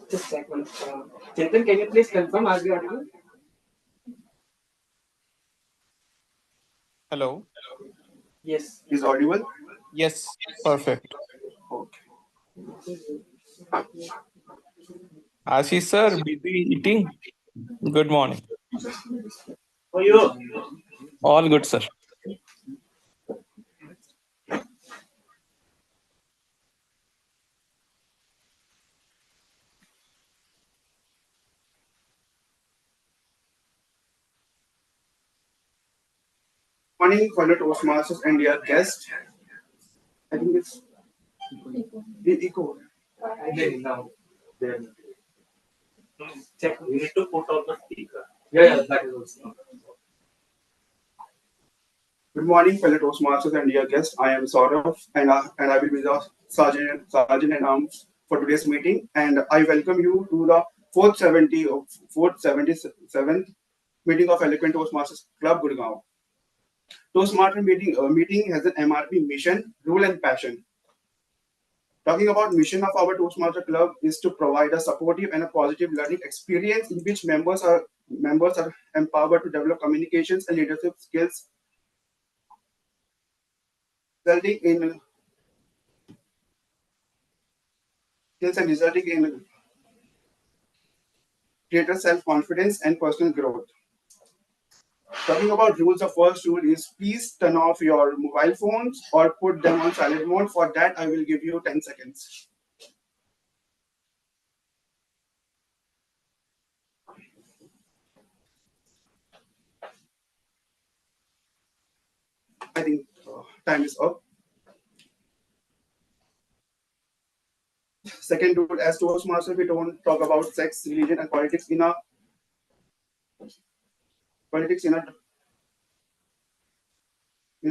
Just check one. Chintan, can you please confirm? Are we audible? Hello. Yes. Is audible? Yes, perfect. Okay. Ashish sir, busy eating? Good morning. For you. All good, sir. Morning, fellow Toastmasters and dear guest. I think it's echo. Now, then check. We need to put on the speaker. Yeah, that is also. Good morning, fellow Toastmasters and dear guest. I am Saurav, and I will be the sergeant at arms for today's meeting. And I welcome you to the 477th meeting of Eloquent Toastmasters Club, Gurgaon. Toastmaster meeting has an MRP mission, rule, and passion. Talking about mission of our Toastmaster Club is to provide a supportive and a positive learning experience in which members are empowered to develop communications and leadership skills, resulting in greater self-confidence and personal growth. Talking about rules, the first rule is please turn off your mobile phones or put them on silent mode. For that, I will give you 10 seconds. I think time is up. Second rule, as Toastmaster, we don't talk about sex, religion, and politics in a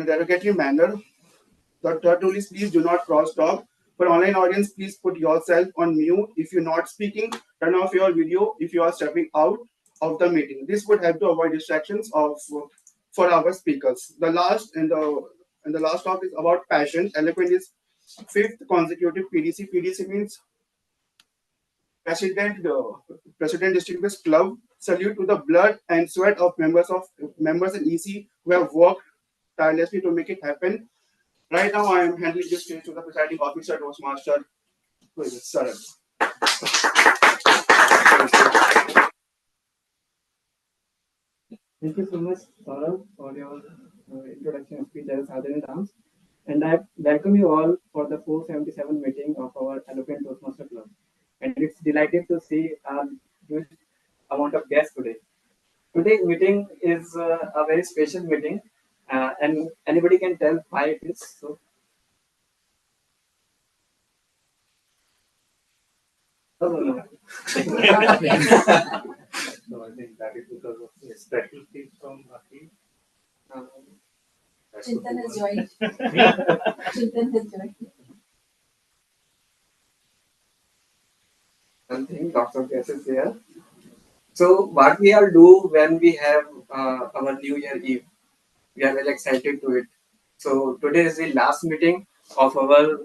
derogatory manner. The third rule is please do not cross talk. For online audience, please put yourself on mute. If you're not speaking, turn off your video if you are stepping out of the meeting. This would help to avoid distractions for our speakers. The last talk is about passion. Eloquent is fifth consecutive PDC. PDC means President Distinguished Club. Salute to the blood and sweat of members in EC who have worked tirelessly to make it happen. Right now, I am handing this stage to the presiding officer, Toastmaster, who is Saran. Thank you so much, Saurav, for your introduction speech as Sergeant at Arms. And I welcome you all for the 477 meeting of our Eloquent Toastmaster Club. And it's delighted to see a huge amount of guests today. Today's meeting is a very special meeting, and anybody can tell why it is so. No. So I think that is because of the special things from Aki. Chintan has joined. Chintan has joined. I think lots of guests here. So what we all do when we have our New Year Eve, we are very excited to it. So today is the last meeting of our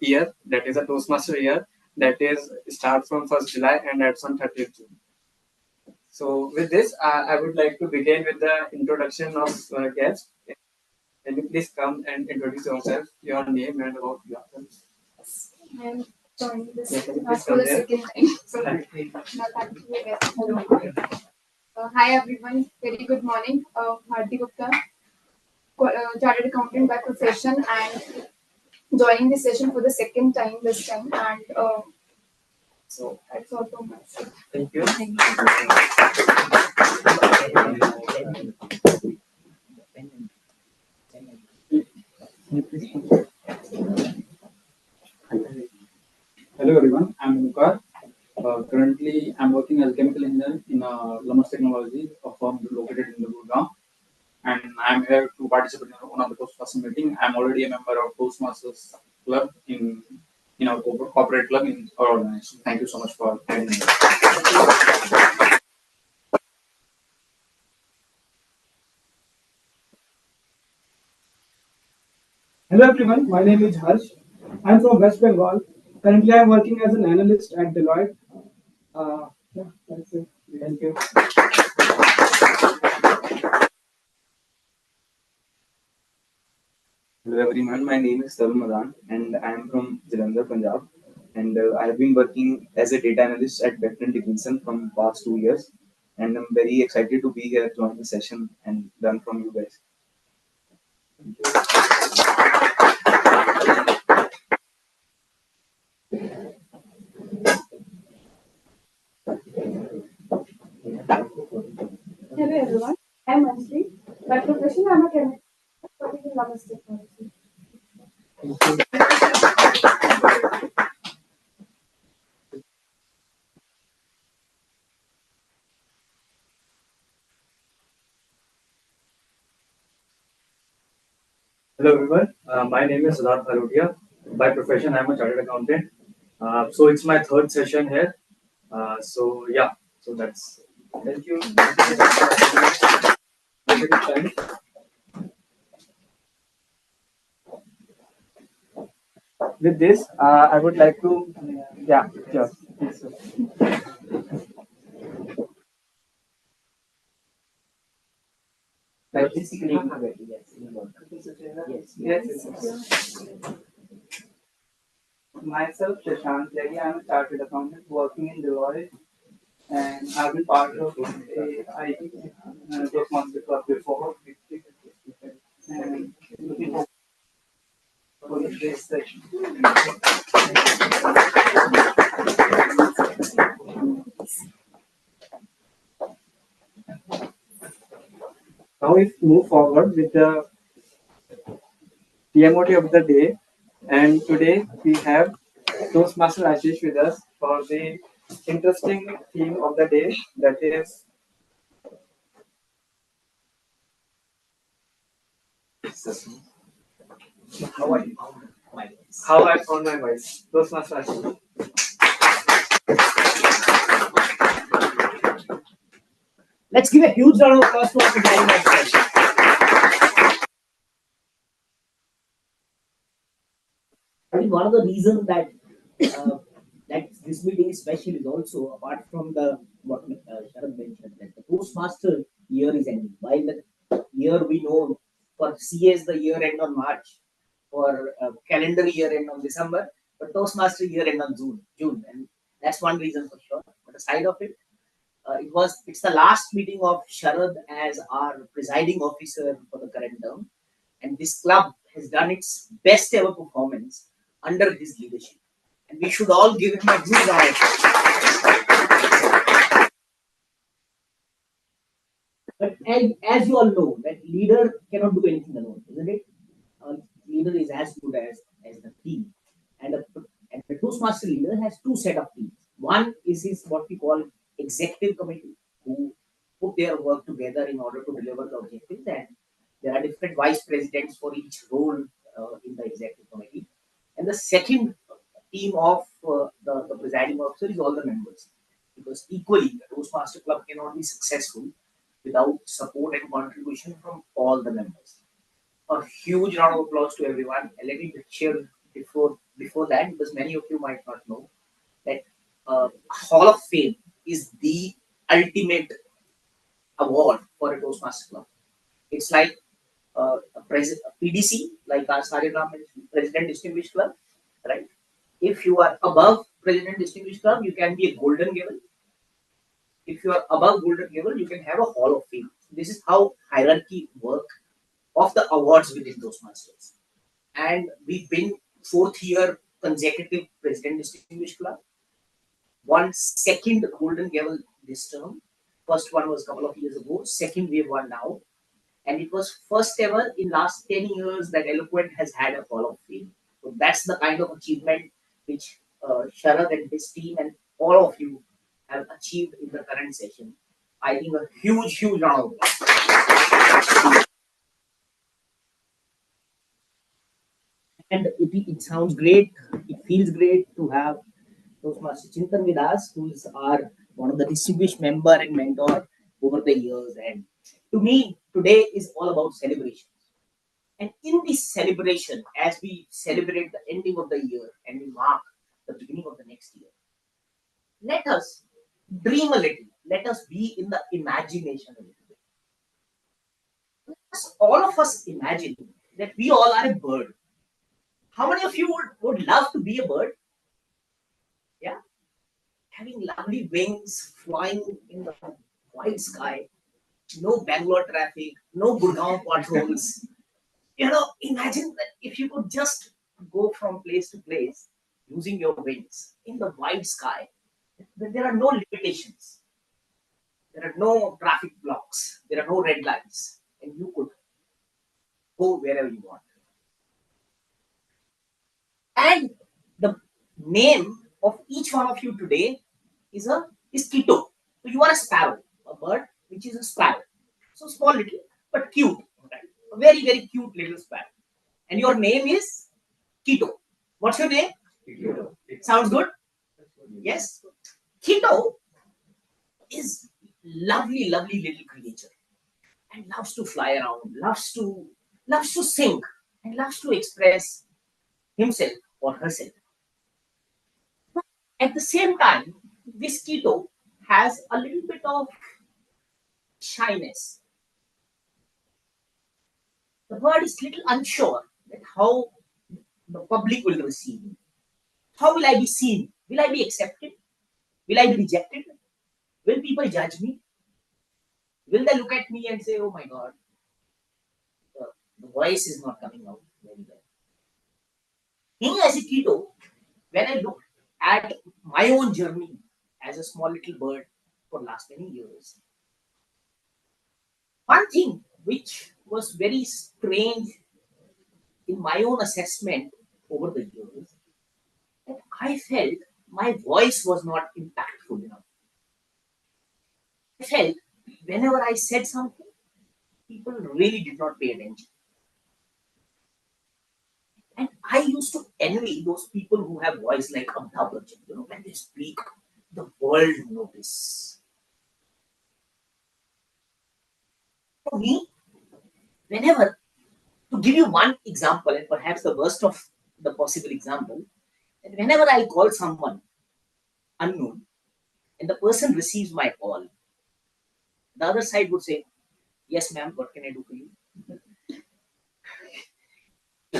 year, that is a Toastmaster year, that is start from 1st July and ends on 30th June. So with this, I would like to begin with the introduction of guests. Can you please come and introduce yourself, your name and about yourself? I am joining this Yeah, can you class please for come the there? second time. So, thank you. Hello. Hi everyone. Very good morning. Bharti Gupta, chartered accountant by profession, and joining this session for the second time this time. And so that's all from myself. Thank you. Thank you. Hello everyone, I'm Mukar. Currently, I'm working as a chemical engineer in Lamas Technology, a firm located in the Gurgaon, and I'm here to participate in one one of the Toastmasters meeting. I'm already a member of Toastmasters club in our corporate club in our organization. Thank you so much for having me. Hello everyone, my name is Harsh. I'm from West Bengal. Currently, I'm working as an analyst at Deloitte. Yeah, that's it. Thank you. Hello everyone, my name is Tarun Madan and I am from Jalandhar, Punjab. And I have been working as a data analyst at Becton Dickinson from past 2 years. And I'm very excited to be here, join the session, and learn from you guys. Hello everyone, I'm Manjri. By profession, I'm a chemist working in logistics technology. Hello everyone, my name is Siddharth Harotia. By profession, I'm a chartered accountant. So it's my third session here. So that's. Thank you. With this, I would like to, yeah, sure. Please, sir. Like this, yes. Myself, Shashank Legi. I'm a chartered accountant working in Deloitte, and I've been part of a IT Toastmaster club before. And looking forward for this session. Now, we move forward with the TMOT of the day, and today we have Toastmaster Ashish with us for the interesting theme of the day, that is how I found my voice. Toastmaster Ashish. Let's give a huge round of applause to our presenting experts. I think one of the reasons that this meeting is special is also apart from the what Sharad mentioned, that the Toastmaster year is ending. While the year we know for CS the year end on March, for calendar year end on December, but Toastmaster year end on June, and that's one reason for sure. But aside of it, it's the last meeting of Sharad as our presiding officer for the current term, and this club has done its best ever performance under his leadership, and we should all give him a huge round. But as you all know, that leader cannot do anything alone, isn't it? Leader is as good as the team, and the Toastmaster leader has two set of teams. One is his what we call executive committee, who put their work together in order to deliver the objectives, and there are different vice presidents for each role in the executive committee. And the second team of the presiding officer is all the members, because equally the Toastmaster Club cannot be successful without support and contribution from all the members. A huge round of applause to everyone. And let me share before that, because many of you might not know that Hall of Fame is the ultimate award for a Toastmaster Club. It's like a PDC, like our Saregram President Distinguished Club, right? If you are above President Distinguished Club, you can be a golden gavel. If you are above golden gavel, you can have a Hall of Fame. This is how hierarchy work of the awards within Toastmasters. And we've been fourth year consecutive President Distinguished Club. One second golden gavel this term. First one was a couple of years ago. Second we have won now. And it was first ever in last 10 years that Eloquent has had a Hall of Fame. So that's the kind of achievement which Sharad and his team and all of you have achieved in the current session. I think a huge round of applause. And it sounds great. It feels great to have Toastmaster Chintan with us, who is our one of the distinguished member and mentor over the years. And to me, today is all about celebration. And in this celebration, as we celebrate the ending of the year and we mark the beginning of the next year, let us dream a little. Let us be in the imagination a little bit. Let all of us imagine that we all are a bird. How many of you would love to be a bird? Yeah, having lovely wings, flying in the wide sky, no Bangalore traffic, no Gurgaon potholes. Imagine that if you could just go from place to place using your wings in the wide sky, then there are no limitations. There are no traffic blocks. There are no red lights, and you could go wherever you want. And the name of each one of you today is Kito. So you are a sparrow, a bird which is a sparrow. So small little but cute, right? A very very cute little sparrow. And your name is Kito. What's your name? Kito. Sounds good. Yes. Kito is lovely, lovely little creature and loves to fly around, loves to sing, and loves to express himself or herself. At the same time, this keto has a little bit of shyness. The bird is little unsure that how the public will receive me. How will I be seen? Will I be accepted? Will I be rejected? Will people judge me? Will they look at me and say, "Oh my God, the voice is not coming out very well"? Me as a keto, when I look at my own journey as a small little bird for last many years, one thing which was very strange in my own assessment over the years, that I felt my voice was not impactful enough. I felt whenever I said something, people really did not pay attention. And I used to envy those people who have voice like Amitabh Bachchan. When they speak, the world notice. For me, whenever, to give you one example, and perhaps the worst of the possible example, that whenever I call someone unknown and the person receives my call, the other side would say, "Yes, ma'am, what can I do for you?"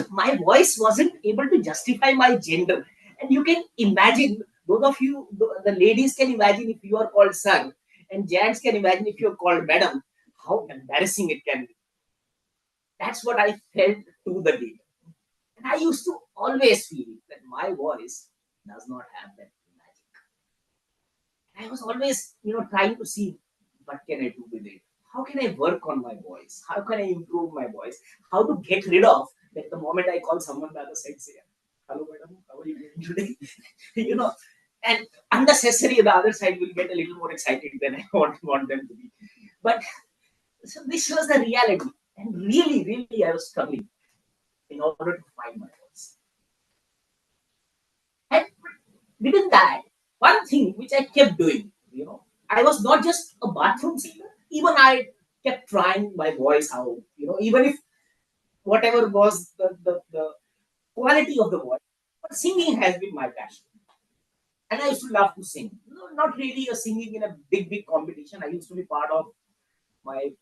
My voice wasn't able to justify my gender. And you can imagine, those of you, the ladies can imagine if you are called sir, and gents can imagine if you are called madam, how embarrassing it can be. That's what I felt to the day. And I used to always feel that my voice does not have that magic. I was always, trying to see what can I do with it. How can I work on my voice? How can I improve my voice? How to get rid of that the moment I call someone, the other side say, "Hello, madam, how are you doing today?" you know, and unnecessarily the other side will get a little more excited than I want them to be. But so this was the reality, and really, really, I was struggling in order to find my voice. And within that, one thing which I kept doing, I was not just a bathroom singer. Even I kept trying my voice out, even if whatever was the quality of the voice. But singing has been my passion. And I used to love to sing. Not really a singing in a big competition. I used to be part of my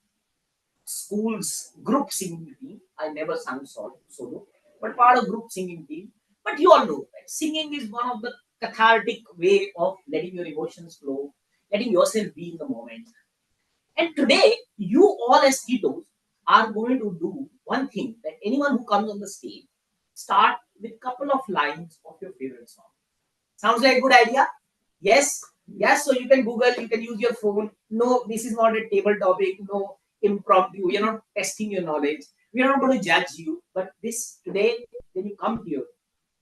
school's group singing team. I never sang solo, but part of group singing team. But you all know that singing is one of the cathartic way of letting your emotions flow, letting yourself be in the moment. And today, you all as ketos are going to do one thing, that anyone who comes on the stage, start with couple of lines of your favorite song. Sounds like a good idea? Yes? Yes, so you can Google, you can use your phone. No, this is not a table topic, no impromptu. We are not testing your knowledge. We are not going to judge you. But this today, when you come here,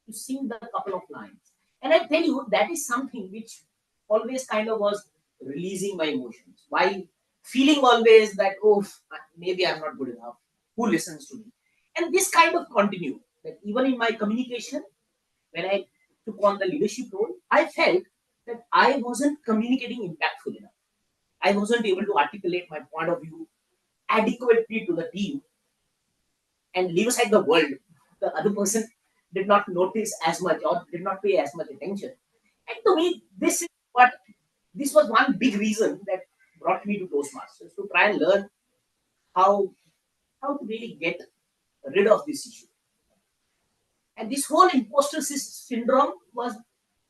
to sing the couple of lines. And I tell you, that is something which always kind of was releasing my emotions. While feeling always that, oh, maybe I'm not good enough. Who listens to me? And this kind of continued. that even in my communication, when I took on the leadership role, I felt that I wasn't communicating impactful enough. I wasn't able to articulate my point of view adequately to the team, and leave aside the world. The other person did not notice as much or did not pay as much attention. And to me, this was one big reason that brought me to Toastmasters to try and learn how how to really get rid of this issue. And this whole imposter syndrome was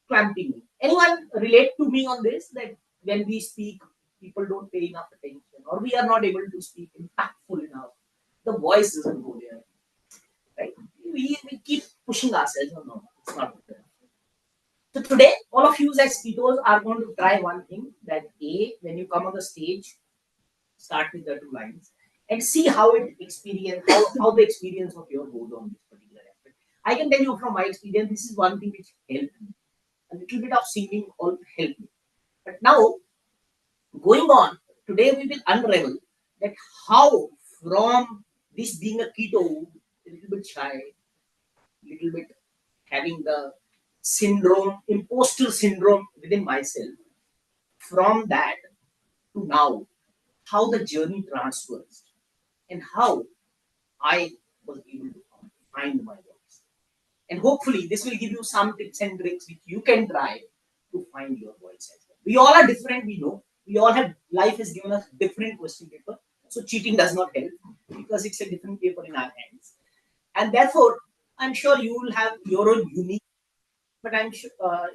clamping me. Anyone relate to me on this? That when we speak, people don't pay enough attention, or we are not able to speak impactful enough. The voice doesn't go there, right? We keep pushing ourselves. Oh, no, it's not good. So today, all of you as speakers are going to try one thing, that when you come on the stage, start with the two lines and see how how the experience of your goes on this particular aspect. I can tell you from my experience, this is one thing which helped me. A little bit of singing all helped me. But now, going on, today we will unravel that how from this being a keto, a little bit shy, little bit having the syndrome, imposter syndrome within myself, from that to now, how the journey transfers and how I was able to find my voice. And hopefully, this will give you some tips and tricks which you can try to find your voice as well. We all are different, we know. We all have, life has given us different question paper. So cheating does not help because it's a different paper in our hands. And therefore, I'm sure you will have your own unique, but I'm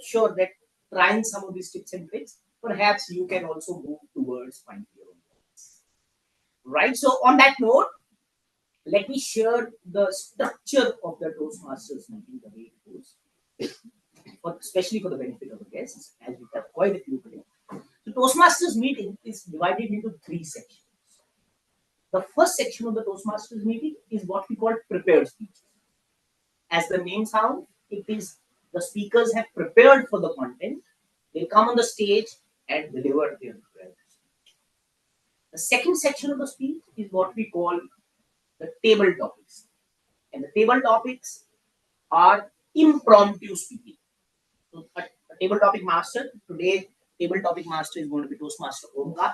sure that trying some of these tips and tricks, perhaps you can also move towards finding your own voice. Right? So on that note, let me share the structure of the Toastmasters meeting, the way it goes, especially for the benefit of the guests, as we have quite a few today. The Toastmasters meeting is divided into three sections. The first section of the Toastmasters meeting is what we call prepared speeches. As the name sounds, it is the speakers have prepared for the content. They come on the stage and deliver their prepared speech. The second section of the speech is what we call the table topics. And the table topics are impromptu speaking. So a table topic master, today table topic master is going to be Toastmaster Omkar,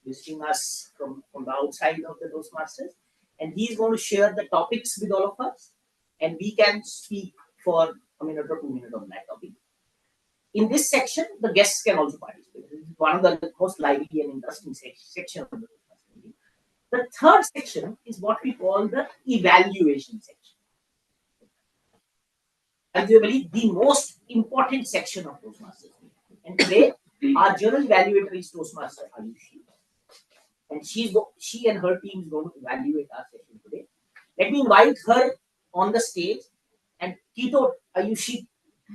visiting us from the outside of the Toastmasters. And he is going to share the topics with all of us. And we can speak for a minute or 2 minutes on that topic. In this section, the guests can also participate. This is one of the most lively and interesting sections of the Toastmasters meeting. The third section is what we call the evaluation section. Arguably the most important section of Toastmasters meeting. And today, our general evaluator is Toastmaster Ayushi. And she and her team is going to evaluate our session today. Let me invite her on the stage. And Keto Ayushi,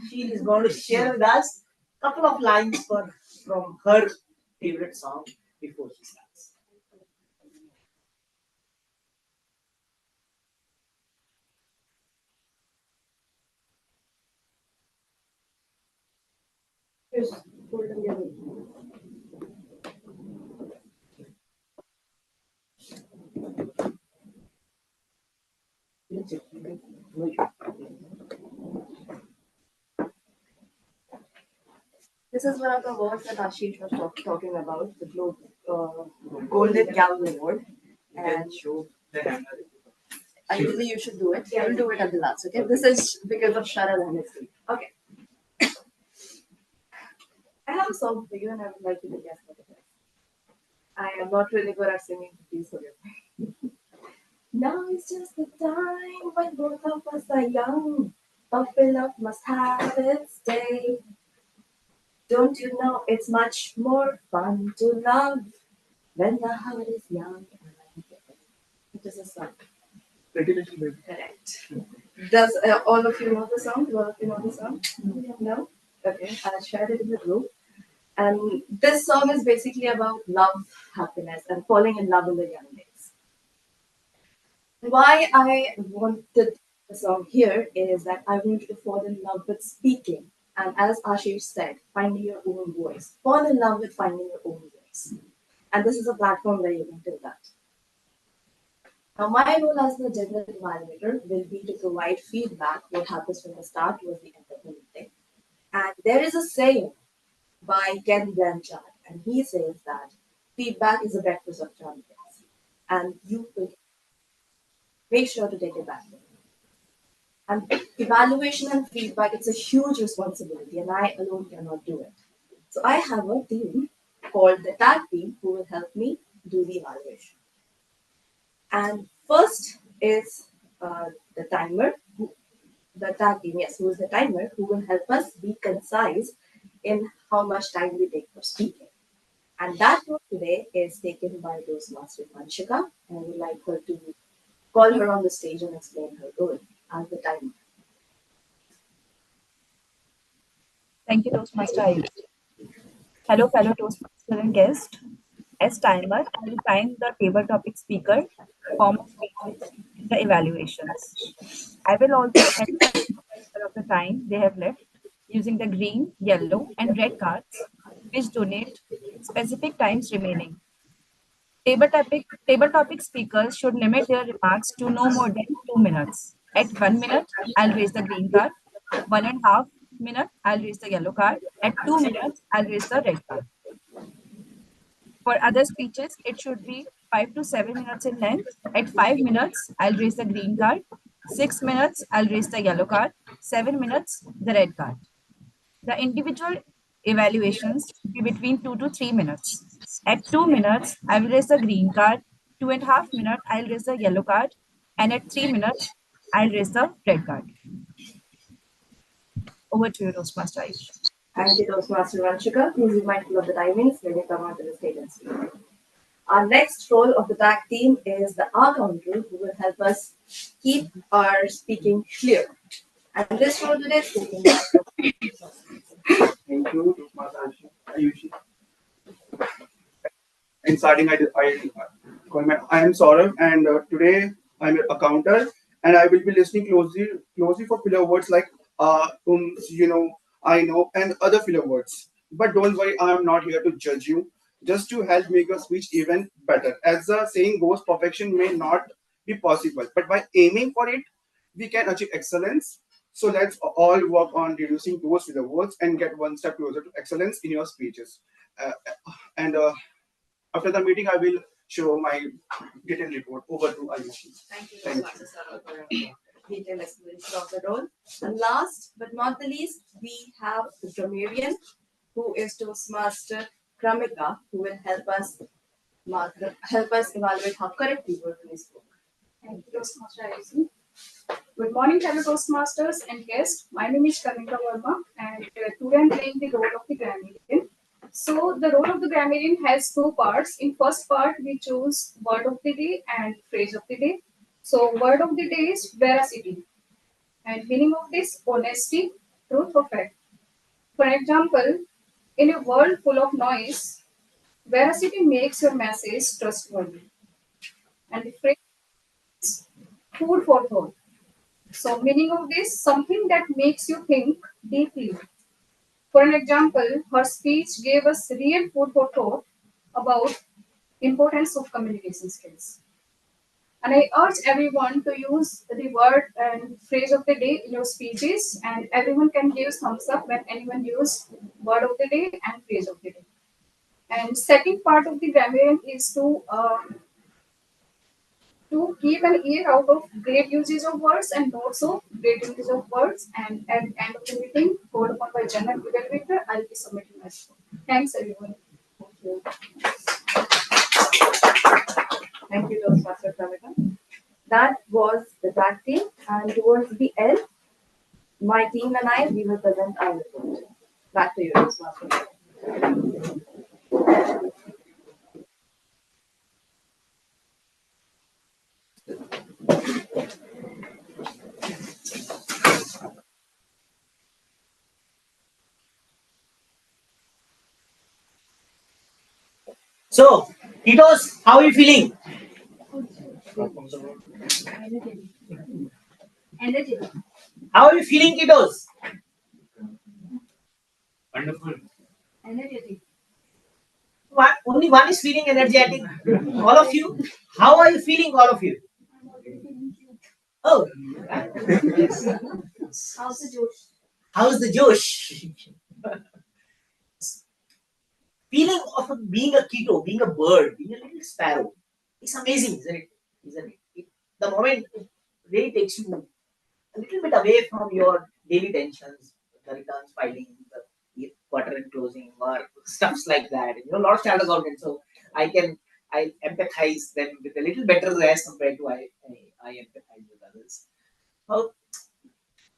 she is going to share with us a couple of lines from her favorite song before she starts. Yes. This is one of the awards that Ashish was talking about, the Golden Gal Award. And ideally, you should do it. I will do it at the last, okay? This is because of Sharad honesty. Okay. I have a song for you, and I would like you to guess what it is. I am not really good at singing, please forgive me. Now is just the time when both of us are young. Puppy love must have its day. Don't you know it's much more fun to love when the heart is young? It is a song. Pretty little bit. Correct. Does all of you know the song? Do all of you know the song? No? Okay, I'll share it in the group. And this song is basically about love, happiness, and falling in love in the young days. Why I wanted the song here is that I want you to fall in love with speaking. And as Ashish said, finding your own voice. Fall in love with finding your own voice. And this is a platform where you can do that. Now, my role as the general evaluator will be to provide feedback what happens from the start towards the end of the meeting. And there is a saying by Ken Blanchard, and he says that feedback is a breakfast of champions, and you will make sure to take it back. And evaluation and feedback, it's a huge responsibility, and I alone cannot do it. So I have a team called the tag team who will help me do the evaluation. And first is the timer, the tag team, yes, who is the timer, who will help us be concise in how much time we take for speaking. And that role today is taken by Toastmaster Vanshika, and I would like her to call her on the stage and explain her role as the timer. Thank you, Toastmaster Ayush. Hello, fellow Toastmaster and guest. As timer, I will time the table topic speaker formal speeches in the evaluations. I will also enter of the time they have left using the green, yellow, and red cards, which donate specific times remaining. Table topic speakers should limit their remarks to no more than 2 minutes. At 1 minute, I'll raise the green card. 1.5 minute, I'll raise the yellow card. At 2 minutes, I'll raise the red card. For other speeches, it should be 5 to 7 minutes in length. At 5 minutes, I'll raise the green card. 6 minutes, I'll raise the yellow card. 7 minutes, the red card. The individual evaluations should be between 2 to 3 minutes. At 2 minutes, I will raise the green card. 2.5 minutes, I'll raise the yellow card. And at 3 minutes, I'll raise the red card. Over to you, Toastmaster Aish. Thank you, Toastmaster Vanshika. Please be mindful of the timings when you come onto the stage and speak. Our next role of the tag team is the R counter, who will help us keep our speaking clear. And this role today is taken by Thank you, Toastmaster Ayushi. In starting, I am Saurav, and today I'm a counter, and I will be listening closely for filler words like I know, and other filler words. But don't worry, I'm not here to judge you, just to help make your speech even better. As the saying goes, perfection may not be possible, but by aiming for it, we can achieve excellence. So let's all work on reducing those filler words and get one step closer to excellence in your speeches. And After the meeting, I will show my detailed report. Over to Ayushi. Thank you, Toastmaster Sarah, for your detailed explanation of the role. And last but not the least, we have the grammarian, who is Toastmaster Kramika, who will help us evaluate how correctly we spoke. Thank you, Toastmaster Ayushi. Good morning, fellow Toastmasters and guests. My name is Kanika Verma, and today I'm playing the role of the grammarian. So, the role of the grammarian has two parts. In first part, we choose word of the day and phrase of the day. So, word of the day is veracity, and meaning of this honesty, truth, or fact. For example, in a world full of noise, veracity makes your message trustworthy. And the phrase is food for thought. So, meaning of this, something that makes you think deeply. For an example, her speech gave us real food for thought about importance of communication skills. And I urge everyone to use the word and phrase of the day in your speeches, and everyone can give thumbs up when anyone use word of the day and phrase of the day. And second part of the grammarian is to keep an ear out of great usage of words and not so great usage of words. And at the end of the meeting, called upon by general evaluator, I'll be submitting my score. Thanks, everyone. Thank you. Thank you, Toastmaster Kramika. That was the tag team, and towards the end, my team and I, we will present our report. Back to you, Toastmaster. So, Titos, how are you feeling? Energetic. How are you feeling, Titos? Wonderful. Energetic. Only one is feeling energetic. All of you, how are you feeling, all of you? Oh, yes. How's the Josh? How's the Josh? Feeling of being a keto, being a bird, being a little sparrow. It's amazing, isn't it? Isn't it? The moment it really takes you a little bit away from your daily tensions, the returns filing, the quarter and closing, or stuffs like that. A lot of child accountants, so I empathize them with a little better as compared to I empathize with others. Well,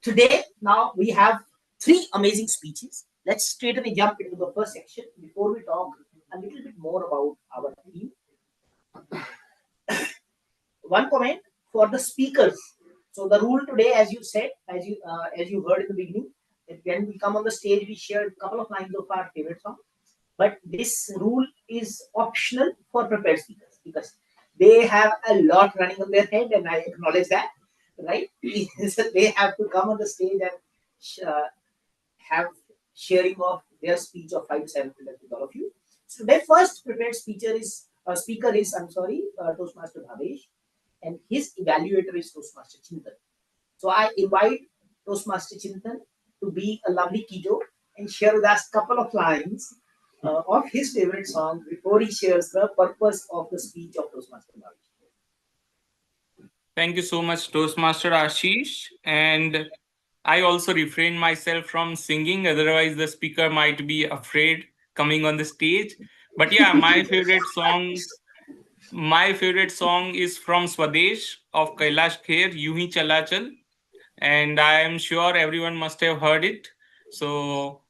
today, now we have three amazing speeches. Let's straight away jump into the first section before we talk a little bit more about our theme. One comment for the speakers. So the rule today, as you said, as you heard in the beginning, that when we come on the stage, we shared a couple of lines of our favorite song. But this rule is optional for prepared speakers because they have a lot running on their head, and I acknowledge that, right? So they have to come on the stage and have sharing of their speech of 5 to 7 minutes with all of you. So their first prepared speaker is Toastmaster Bhavesh, and his evaluator is Toastmaster Chintan. So I invite Toastmaster Chintan to be a lovely keto and share with us a couple of lines of his favorite song before he shares the purpose of the speech of Toastmaster Bhavesh. Thank you so much, Toastmaster Ashish. And I also refrain myself from singing, otherwise, the speaker might be afraid coming on the stage. But yeah, my favorite song is from Swadesh of Kailash Kher, Yun Hi Chala Chal. And I am sure everyone must have heard it. So,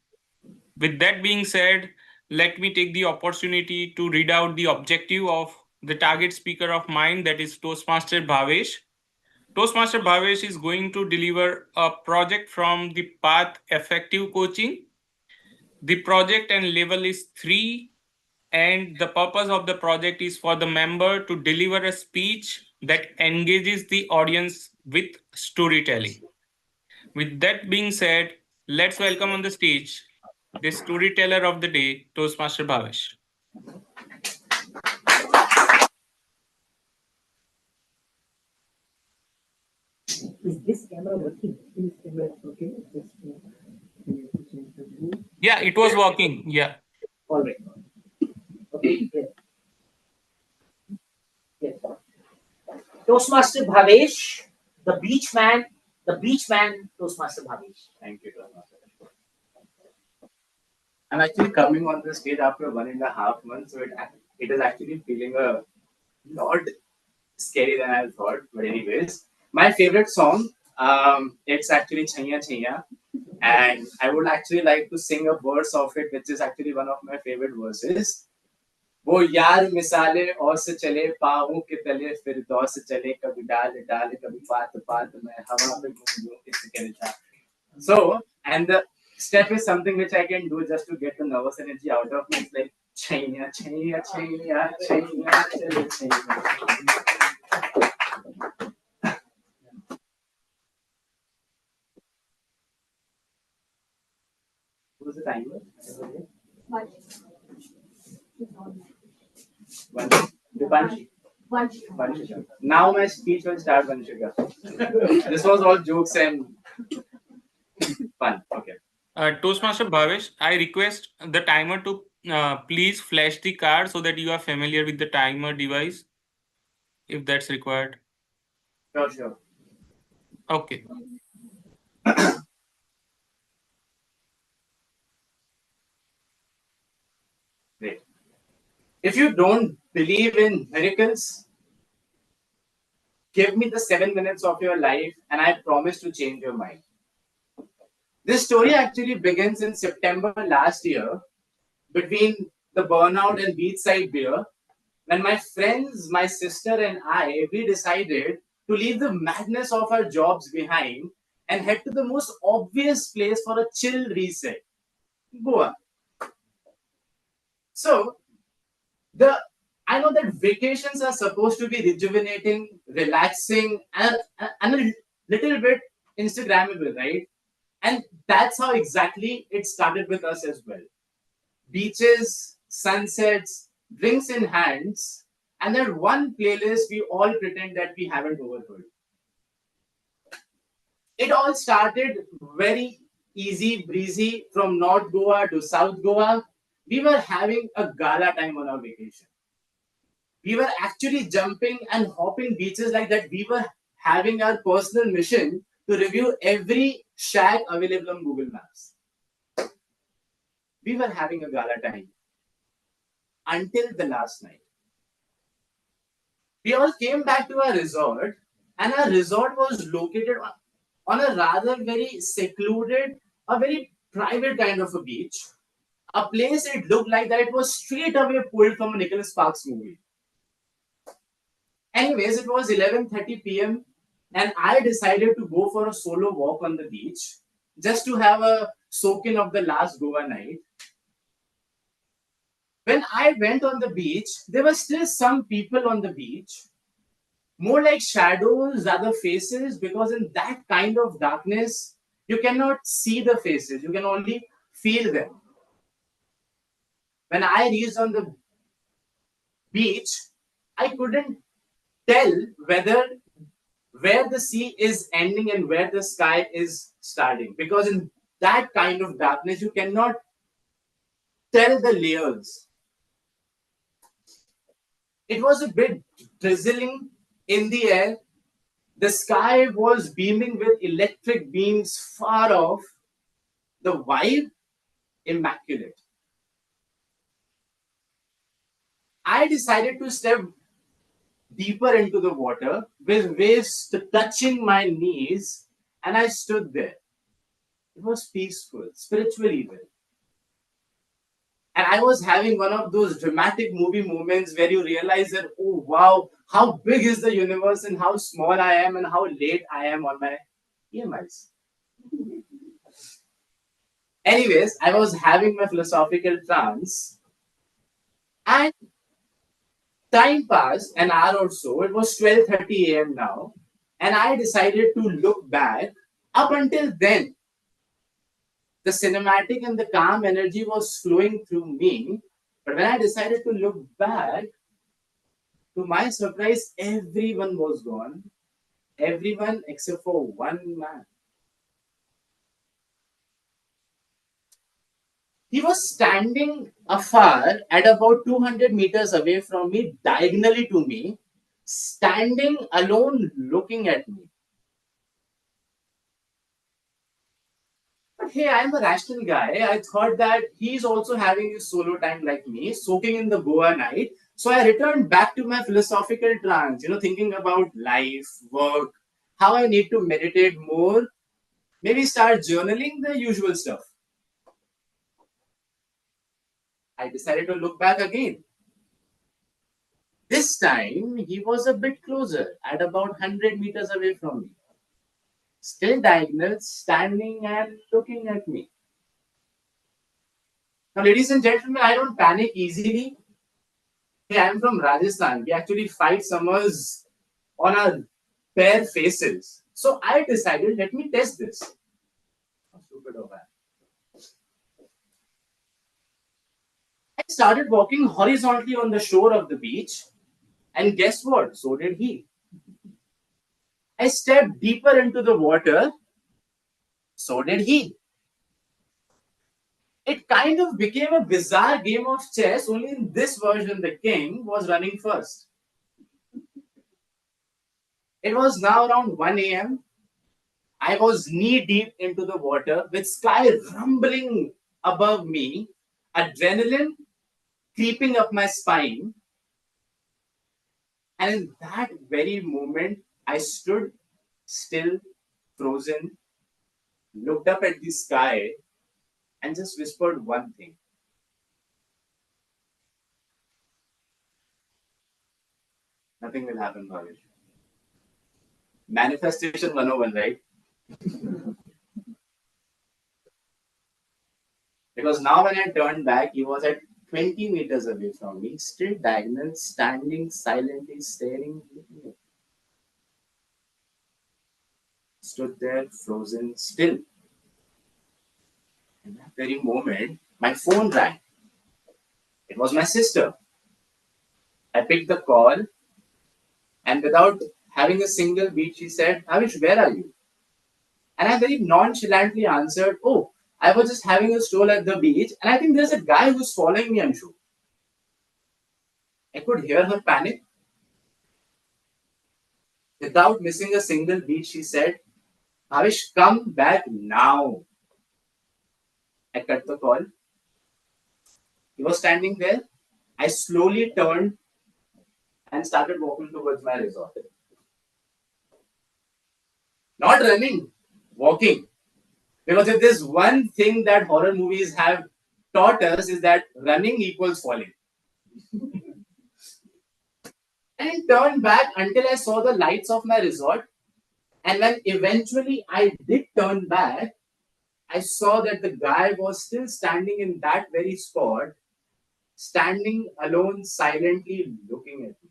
with that being said, let me take the opportunity to read out the objective of the target speaker of mine, that is Toastmaster Bhavesh. Toastmaster Bhavesh is going to deliver a project from the Path Effective Coaching. The project and level is 3, and the purpose of the project is for the member to deliver a speech that engages the audience with storytelling. With that being said, let's welcome on the stage the storyteller of the day, Toastmaster Bhavesh. Is this camera working? Yeah, it was working. Yeah. All right. Okay. Yes. Toastmaster Bhavesh, the beach man, Toastmaster Bhavesh. Thank you, Toastmaster. I'm actually coming on the stage after 1.5 months, so it is actually feeling a lot scary than I thought. But anyways, my favorite song, it's actually Chaiya Chaiya, and I would actually like to sing a verse of it, which is actually one of my favorite verses. वो यार मिसाले और से चले पाँवों के तले फिर दौ से चले कभी डाल डाल कभी पात पात में हवा में घूम इसके निशान. So, and the step is something which I can do just to get the nervous energy out of me. It's like chaiya chaiya chaiya chaiya chale chaiya. Who's the timer? Dipanshi. Vanshika. Now my speech will start, Vanshika. This was all jokes and fun. Okay. Toastmaster Bhavesh, I request the timer to please flash the card so that you are familiar with the timer device, if that's required. Sure. Okay. Great. If you don't believe in miracles, give me the 7 minutes of your life and I promise to change your mind. This story actually begins in September last year between the burnout and beachside beer, when my friends, my sister and I, we decided to leave the madness of our jobs behind and head to the most obvious place for a chill reset, Goa. So, I know that vacations are supposed to be rejuvenating, relaxing, and a little bit Instagrammable, right? And that's how exactly it started with us as well. Beaches, sunsets, drinks in hands, and that one playlist we all pretend that we haven't overheard. It all started very easy breezy from North Goa to South Goa. We were having a gala time on our vacation. We were actually jumping and hopping beaches like that. We were having our personal mission to review every shack available on Google Maps. We were having a gala time until the last night. We all came back to our resort, and our resort was located on a rather very secluded, a very private kind of a beach. A place it looked like that it was straight away pulled from a Nicholas Sparks movie. Anyways, it was 11:30 p.m. and I decided to go for a solo walk on the beach just to have a soak in of the last Goa night. When I went on the beach, there were still some people on the beach, more like shadows rather faces, because in that kind of darkness, you cannot see the faces, you can only feel them. When I reached on the beach, I couldn't tell whether where the sea is ending and where the sky is starting, because in that kind of darkness, you cannot tell the layers. It was a bit drizzling in the air. The sky was beaming with electric beams far off. The vibe, immaculate. I decided to step deeper into the water with waves touching my knees, and I stood there. It was peaceful, spiritual even. And I was having one of those dramatic movie moments where you realize that, oh wow, how big is the universe and how small I am and how late I am on my EMIs. Anyways, I was having my philosophical trance, and time passed, an hour or so. It was 12:30 a.m. now, and I decided to look back. Up until then, the cinematic and the calm energy was flowing through me. But when I decided to look back, to my surprise, everyone was gone. Everyone except for one man. He was standing afar at about 200 meters away from me, diagonally to me, standing alone looking at me. But hey, I'm a rational guy. I thought that he's also having his solo time like me, soaking in the Goa night. So I returned back to my philosophical trance, thinking about life, work, how I need to meditate more, maybe start journaling, the usual stuff. I decided to look back again. This time, he was a bit closer, at about 100 meters away from me. Still diagonal, standing and looking at me. Now, ladies and gentlemen, I don't panic easily. Hey, I'm from Rajasthan. We actually fight summers on our bare faces. So I decided, let me test this. How stupid of that. I started walking horizontally on the shore of the beach, and guess what? So did he. I stepped deeper into the water, so did he. It kind of became a bizarre game of chess, only in this version, the king was running first. It was now around 1 a.m. I was knee deep into the water with sky rumbling above me, adrenaline creeping up my spine. And in that very moment, I stood still, frozen, looked up at the sky, and just whispered one thing. Nothing will happen, Bhavesh. Manifestation 101, right? Because now when I turned back, he was at 20 meters away from me, still diagonal, standing silently, staring at me. Stood there, frozen, still. In that very moment, my phone rang. It was my sister. I picked the call, and without having a single beat, she said, Avish, where are you? And I very nonchalantly answered, oh, I was just having a stroll at the beach, and I think there's a guy who's following me, Anshu. I could hear her panic. Without missing a single beat, she said, Avish, come back now. I cut the call. He was standing there. I slowly turned and started walking towards my resort. Not running, walking. Because if there's one thing that horror movies have taught us is that running equals falling. And I turned back until I saw the lights of my resort. And when eventually I did turn back, I saw that the guy was still standing in that very spot, standing alone, silently looking at me.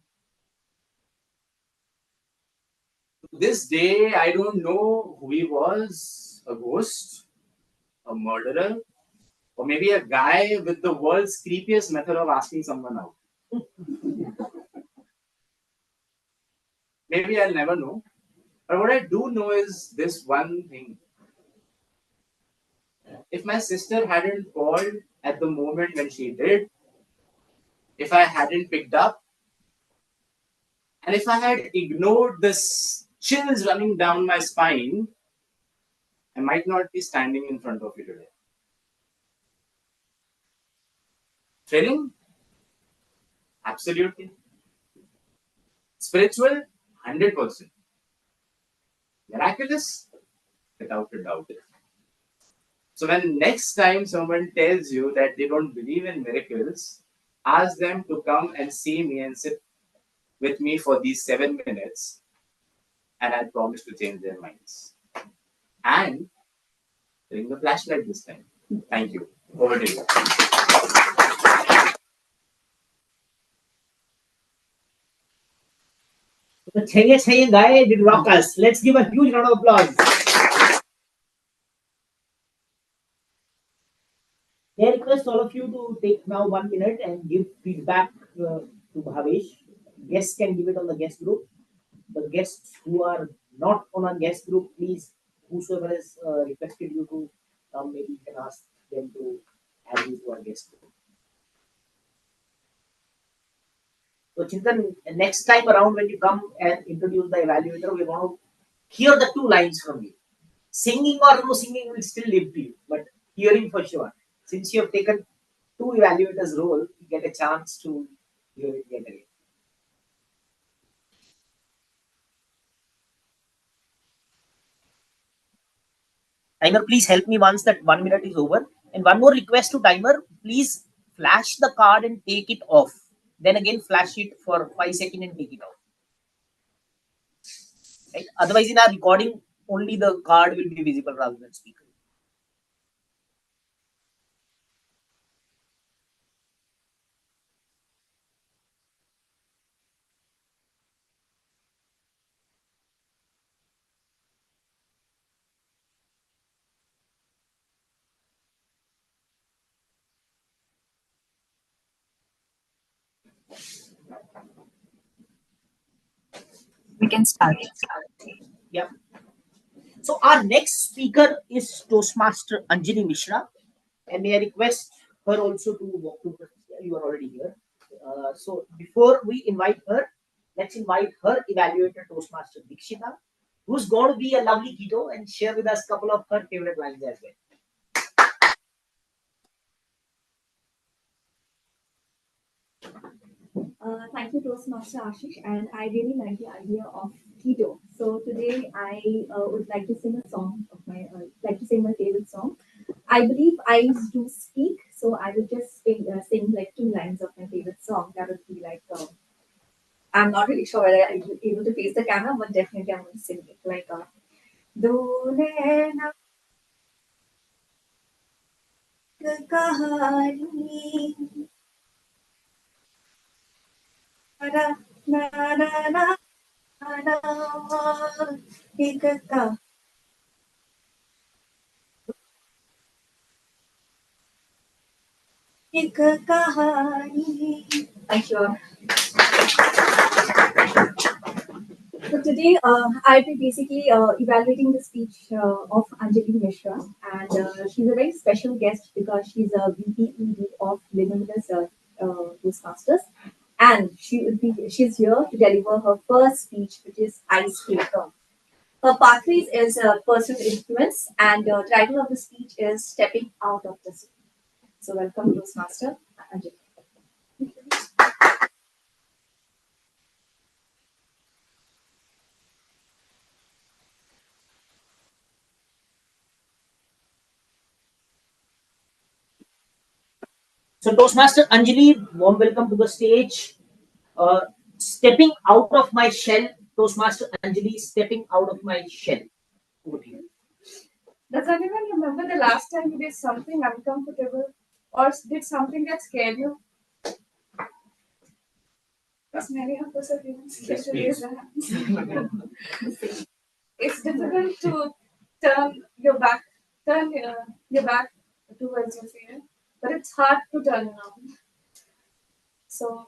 To this day, I don't know who he was, a ghost, a murderer, or maybe a guy with the world's creepiest method of asking someone out. Maybe I'll never know. But what I do know is this one thing. If my sister hadn't called at the moment when she did, if I hadn't picked up, and if I had ignored the chills running down my spine, I might not be standing in front of you today. Thrilling? Absolutely. Spiritual? 100%. Miraculous? Without a doubt. So when next time someone tells you that they don't believe in miracles, ask them to come and see me and sit with me for these 7 minutes, and I promise to change their minds. And bring the flashlight this time. Thank you. Over to you. The Chaya guy did rock us. Let's give a huge round of applause. I request all of you to take now 1 minute and give feedback to Bhavesh. Guests can give it on the guest group. The guests who are not on a guest group, please, whosoever has requested you to come, maybe you can ask them to add you to our guest group. So Chintan, next time around when you come and introduce the evaluator, we want to hear the 2 lines from you. Singing or no singing will still live to you, but hearing for sure. Since you have taken 2 evaluators' role, you get a chance to hear it yet again. Timer, please help me once that 1 minute is over. And one more request to timer, please flash the card and take it off. Then again flash it for 5 seconds and take it off. Right? Otherwise in our recording, only the card will be visible rather than speaker. We can start. Yeah. So our next speaker is Toastmaster Anjali Mishra, and may I request her also to walk to the. You are already here. So before we invite her, let's invite her evaluator Toastmaster Dikshita, who's going to be a lovely keto and share with us a couple of her favorite lines as well. Thank you, Toastmaster Ashish, and I really like the idea of keto. So today I would like to sing a song of my my favorite song. I believe eyes do speak, so I will just sing like 2 lines of my favorite song. That would be like I'm not really sure whether I'll be able to face the camera, but definitely I'm going to sing it like Do nैना कहानी ना ना ना ना ना एक का एक कहानी. Thank you. today I'll be basically evaluating the speech of Anjali Mishra, and she's a very special guest because she's a VP of Limitless Toastmasters, and she's here to deliver her first speech, which is Icebreaker. Her pathways is personal influence, and the title of the speech is Stepping Out of the Sea. So, welcome, Toastmaster Anjali. So, Toastmaster Anjali, warm welcome to the stage. Uh, Stepping out of my shell, Toastmaster Anjali, stepping out of my shell. Over to you. Does anyone remember the last time you did something uncomfortable or did something that scared you? Because many of us are feeling scared to raise our hands. It's difficult to turn your back towards your fear, but it's hard to turn around. So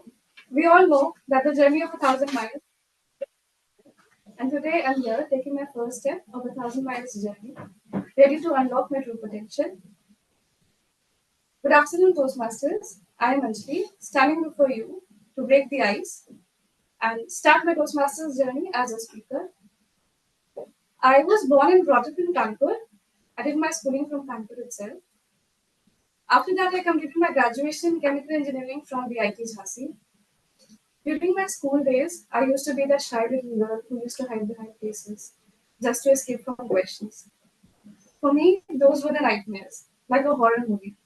we all know that the journey of 1,000 miles, and today I'm here taking my first step of 1,000 miles journey, ready to unlock my true potential. Good afternoon, Toastmasters. I am Anjali, standing before you to break the ice and start my Toastmasters journey as a speaker. I was born and brought up in Kanpur. I did my schooling from Kanpur itself. After that, I completed my graduation in chemical engineering from the IIT Jhansi. During my school days, I used to be that shy little girl who used to hide behind faces just to escape from questions. For me, those were the nightmares, like a horror movie.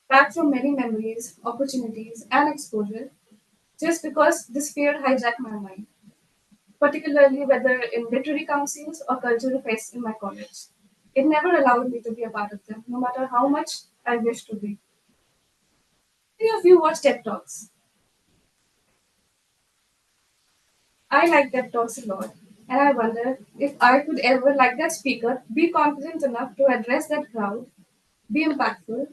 Back from many memories, opportunities, and exposure, just because this fear hijacked my mind, particularly whether in literary councils or cultural fests in my college. It never allowed me to be a part of them, no matter how much I wished to be. Many of you watch TED Talks. I like TED Talks a lot, and I wonder if I could ever, like that speaker, be confident enough to address that crowd, be impactful,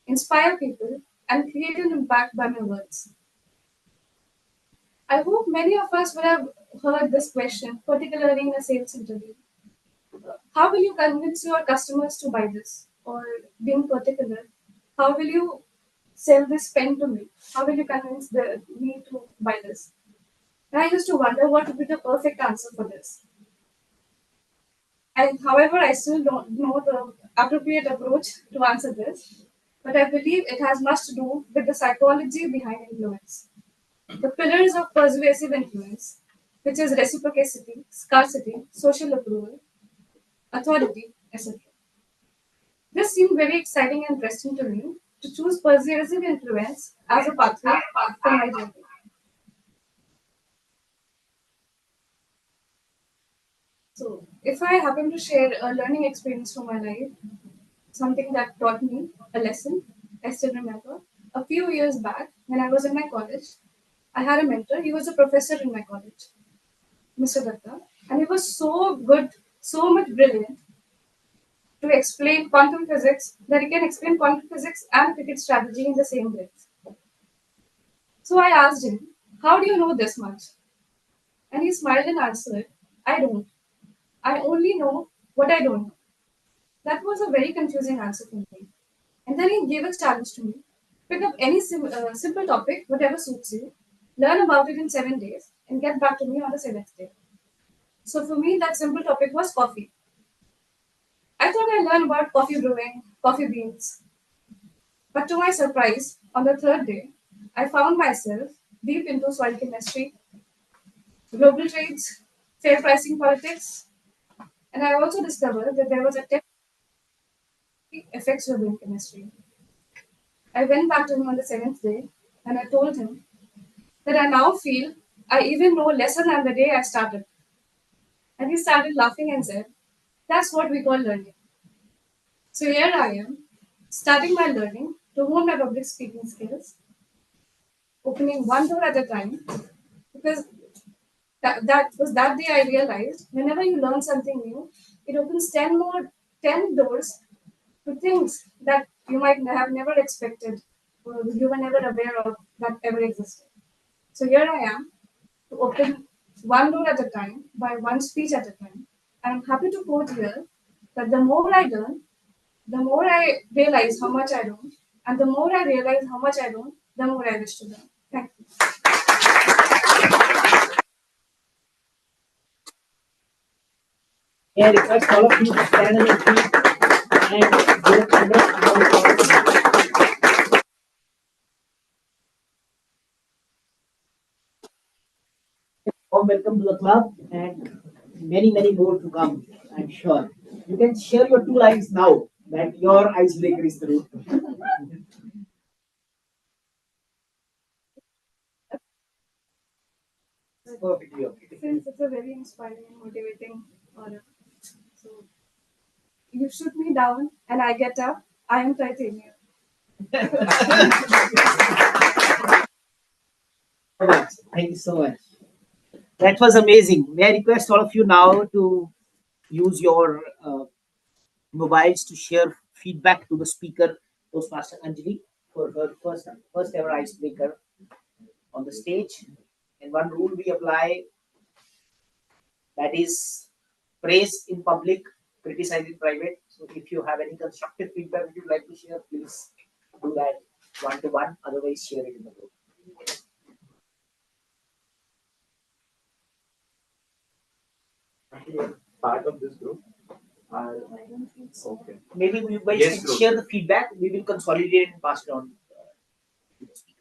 inspire people, and create an impact by my words. I hope many of us would have heard this question, particularly in a sales interview. How will you convince your customers to buy this? Or being particular, how will you sell this pen to me? How will you convince me to buy this? And I used to wonder what would be the perfect answer for this. And however, I still don't know the appropriate approach to answer this, but I believe it has much to do with the psychology behind influence. The pillars of persuasive influence, which is reciprocity, scarcity, social approval, authority, etc. This seemed very exciting and interesting to me to choose persuasive influence as a pathway for my journey. So, if I happen to share a learning experience from my life, something that taught me a lesson, I still remember. A few years back, when I was in my college, I had a mentor. He was a professor in my college, Mr. Datta, and he was so good, so much brilliant to explain quantum physics that he can explain quantum physics and cricket strategy in the same breath. So I asked him, "How do you know this much?" And he smiled and answered, "I don't. I only know what I don't know." That was a very confusing answer for me. And then he gave a challenge to me. Pick up any simple topic, whatever suits you, learn about it in 7 days, and get back to me on the seventh day. So for me, that simple topic was coffee. I thought I learned about coffee brewing, coffee beans. But to my surprise, on the third day, I found myself deep into soil chemistry, global trades, fair pricing politics, and I also discovered that there was a tech effects of doing chemistry. I went back to him on the seventh day and I told him that I now feel I even know lesser than the day I started. And he started laughing and said, "That's what we call learning." So here I am, starting my learning to hone my public speaking skills, opening one door at a time, because that was that day I realized whenever you learn something new, it opens 10 doors to things that you might have never expected or you were never aware of that ever existed. So here I am to open one rule at a time, by one speech at a time. And I'm happy to quote here that the more I learn, the more I realize how much I don't, and the more I realize how much I don't, the more I wish to learn. Thank you. May I request all of you to stand on your feet and give a applause. Warm welcome to the club and many, many more to come, I'm sure. You can share your 2 lines now that your icebreaker is through. Perfectly okay. Since it's a very inspiring and motivating honor, so you shoot me down and I get up, I am titanium. Thank you so much. That was amazing. May I request all of you now to use your mobiles to share feedback to the speaker, Toastmaster Anjali, for her first ever icebreaker on the stage. And one rule we apply, that is praise in public, criticize in private. So if you have any constructive feedback that you'd like to share, please do that one to one. Otherwise, share it in the group. Part of this group. Okay. Maybe you guys Yes, can group. share the feedback. We will consolidate and pass it on to the speaker.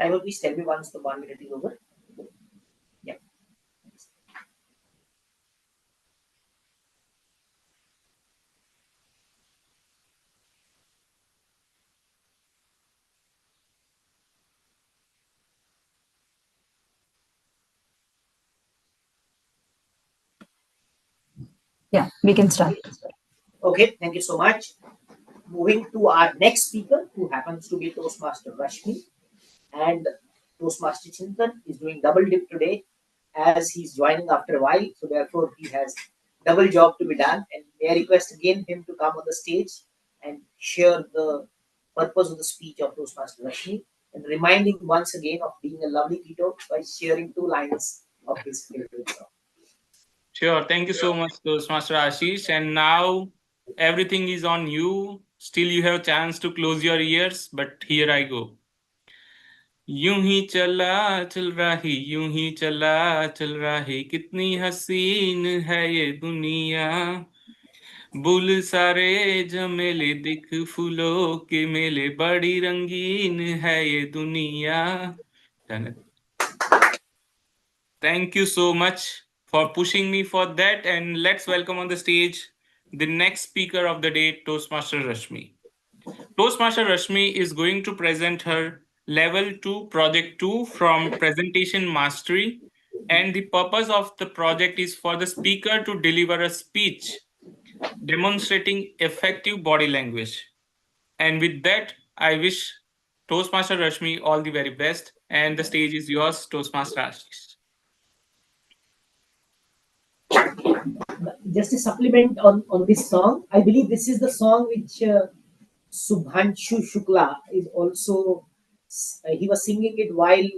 Timer, please tell me once the 1 minute is over. Yeah. Yeah, we can start. Okay, thank you so much. Moving to our next speaker, who happens to be Toastmaster Rashmi, and Toastmaster Chintan is doing double dip today as he's joining after a while. So therefore, he has double job to be done. And may I request again him to come on the stage and share the purpose of the speech of Toastmaster Rashmi, and reminding once again of being a lovely keto by sharing 2 lines of his favorite song. Sure. Thank you so much, Toastmaster Ashish. And now everything is on you. Still, you have a chance to close your ears, but here I go. यूं ही चला चल रही यूं ही चला चल रही कितनी हसीन है ये दुनिया बुल सारे जमेले दिख फूलों के मेले बड़ी रंगीन है ये दुनिया Done it. Thank you so much for pushing me for that. And let's welcome on the stage the next speaker of the day, Toastmaster Rashmi. Toastmaster Rashmi is going to present her Level 2 Project 2 from Presentation Mastery. And the purpose of the project is for the speaker to deliver a speech demonstrating effective body language. And with that, I wish Toastmaster Rashmi all the very best. And the stage is yours, Toastmaster Ashish. Just a supplement on this song. I believe this is the song which Subhanshu Shukla is also, he was singing it while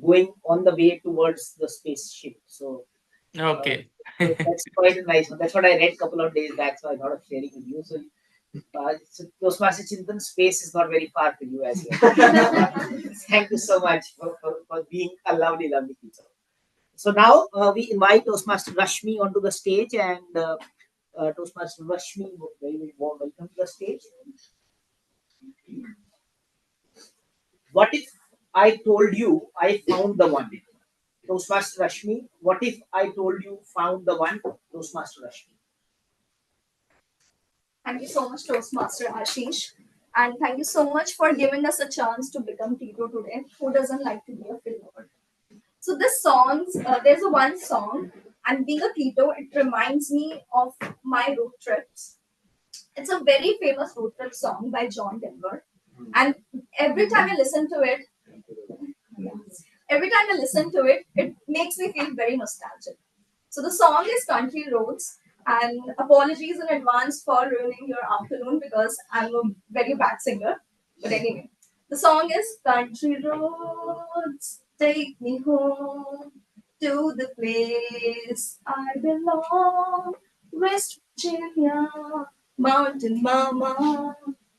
going on the way towards the spaceship. So, Okay. so that's quite a nice one. That's what I read a couple of days back, so I thought of sharing with you. So Toastmaster Chintan, space is not very far for you as well. Thank you so much for being a lovely, lovely teacher. So now we invite Toastmaster Rashmi onto the stage, and Toastmaster Rashmi, very warm welcome to the stage. What if I told you I found the one? Toastmaster Rashmi, what if I told you found the one? Toastmaster Rashmi. Thank you so much, Toastmaster Ashish. And thank you so much for giving us a chance to become Tito today. Who doesn't like to be a failure? So this songs, there's a one song, and being a keto, it reminds me of my road trips. It's a very famous road trip song by John Denver, and every time I listen to it, it makes me feel very nostalgic. So the song is Country Roads, and apologies in advance for ruining your afternoon because I'm a very bad singer. But anyway, the song is Country Roads, take me home to the place I belong, West Virginia, Mountain Mama,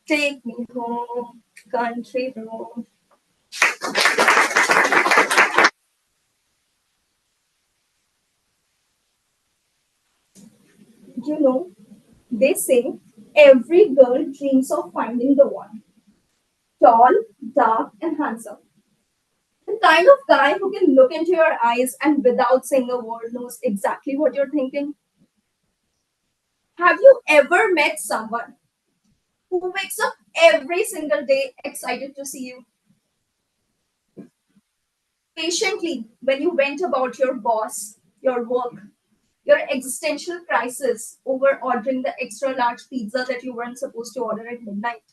take me home, country road. You know, they say every girl dreams of finding the one. Tall, dark, and handsome. The kind of guy who can look into your eyes and without saying a word knows exactly what you're thinking. Have you ever met someone who wakes up every single day excited to see you? Patiently when you went about your boss, your work, your existential crisis over ordering the extra large pizza that you weren't supposed to order at midnight.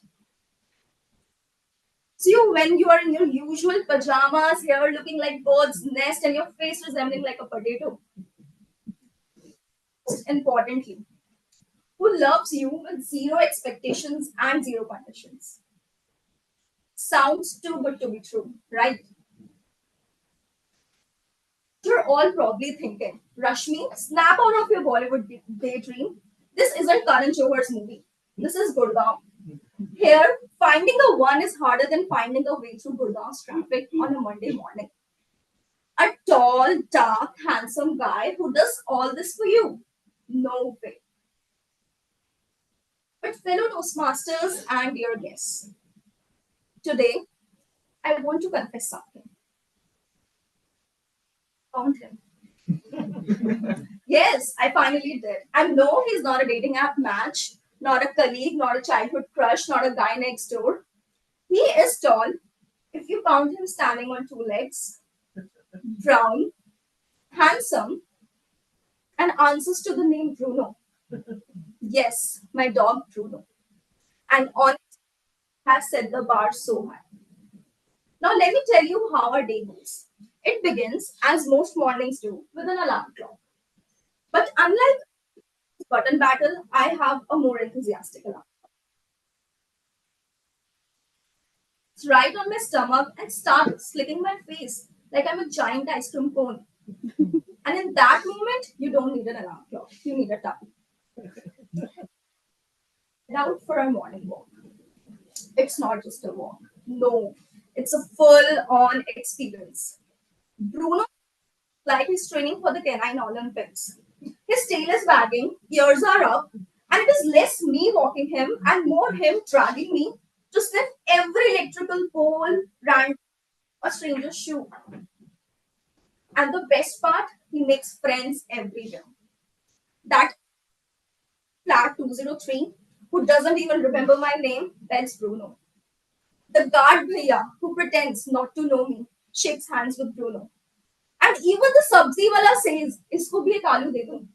See you when you are in your usual pajamas, hair looking like bird's nest, and your face resembling like a potato. Most importantly, who loves you with zero expectations and zero conditions. Sounds too good to be true, right? You're all probably thinking, Rashmi, snap out of your Bollywood daydream. This isn't Karan Johar's movie. This is Gurgaon. Here, finding the one is harder than finding a way through Gurgaon's traffic on a Monday morning. A tall, dark, handsome guy who does all this for you. No way. But fellow Toastmasters and dear guests, today I want to confess something. Found him. Yes, I finally did. And no, he's not a dating app match, not a colleague, not a childhood crush, not a guy next door. He is tall. If you count him standing on two legs, brown, handsome, and answers to the name Bruno. Yes, my dog Bruno. And on has set the bar so high. Now let me tell you how our day goes. It begins, as most mornings do, with an alarm clock. But unlike button battle, I have a more enthusiastic alarm. It's right on my stomach and starts licking my face like I'm a giant ice cream cone. And in that moment, you don't need an alarm clock. You need a towel. Out for a morning walk. It's not just a walk. No, it's a full-on experience. Bruno, like he's training for the canine Olympics. His tail is wagging, ears are up, and it is less me walking him and more him dragging me to sniff every electrical pole, random, or stranger's shoe. And the best part, he makes friends everywhere. That flat 203, who doesn't even remember my name, that's Bruno. The guard bhaiya, who pretends not to know me, shakes hands with Bruno. And even the sabzi wala says, isko bhi ek aloo de do.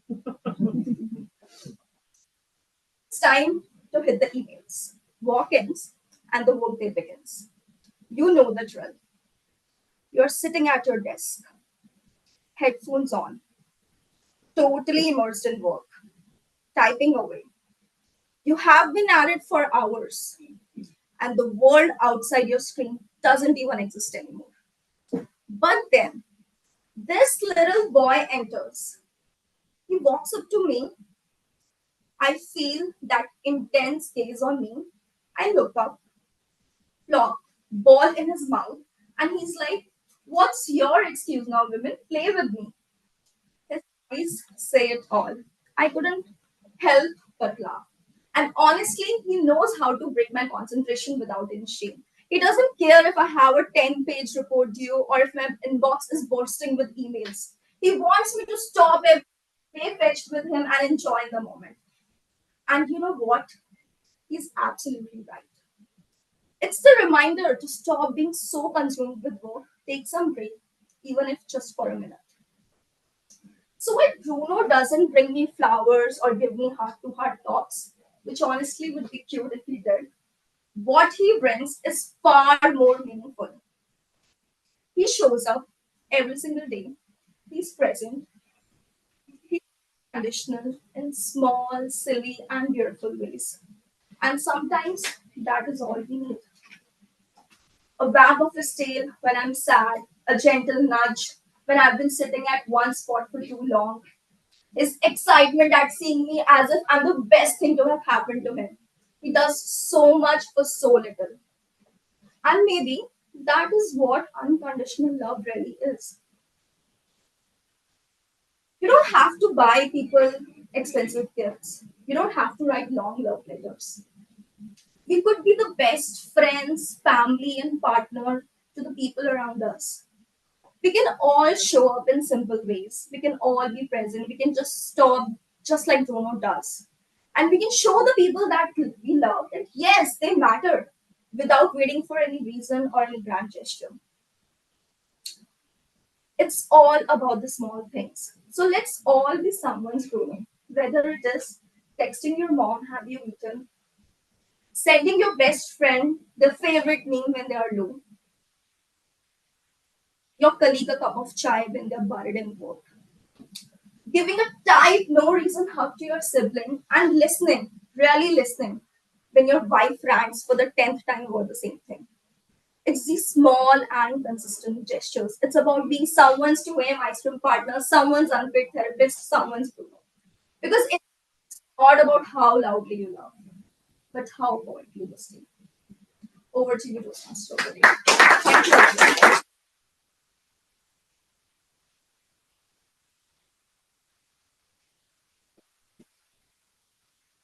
It's time to hit the emails, walk-ins, and the workday begins. You know the drill. You're sitting at your desk, headphones on, totally immersed in work, typing away. You have been at it for hours, and the world outside your screen doesn't even exist anymore. But then, this little boy enters. He walks up to me. I feel that intense gaze on me. I look up, plop, ball in his mouth, and he's like, "What's your excuse now, women? Play with me." His eyes say it all. I couldn't help but laugh. And honestly, he knows how to break my concentration without any shame. He doesn't care if I have a 10-page report due or if my inbox is bursting with emails. He wants me to stop every day fetched with him and enjoy the moment. And you know what? He's absolutely right. It's the reminder to stop being so consumed with work, take some break, even if just for a minute. So when Bruno doesn't bring me flowers or give me heart-to-heart talks, which honestly would be cute if he did, what he brings is far more meaningful. He shows up every single day. He's present. He's conditional in small, silly, and beautiful ways. And sometimes that is all we need. A wag of his tail when I'm sad, a gentle nudge when I've been sitting at one spot for too long, his excitement at seeing me as if I'm the best thing to have happened to him. He does so much for so little. And maybe that is what unconditional love really is. You don't have to buy people expensive gifts. You don't have to write long love letters. We could be the best friends, family, and partner to the people around us. We can all show up in simple ways. We can all be present. We can just stop, just like Bruno does. And we can show the people that we love that yes, they matter without waiting for any reason or any grand gesture. It's all about the small things. So let's all be someone's Bruno. Whether it is texting your mom, have you eaten? Sending your best friend the favorite meme when they are low. Your colleague a cup of chai when they're buried in work. Giving a tight, no reason hug to your sibling and listening, really listening, when your wife rants for the 10th time about the same thing. It's these small and consistent gestures. It's about being someone's 2 a.m. ice cream partner, someone's unpaid therapist, someone's Bruno. Because it's not about how loudly you love, but how quietly you stay. Over to you, Toastmaster. Thank you.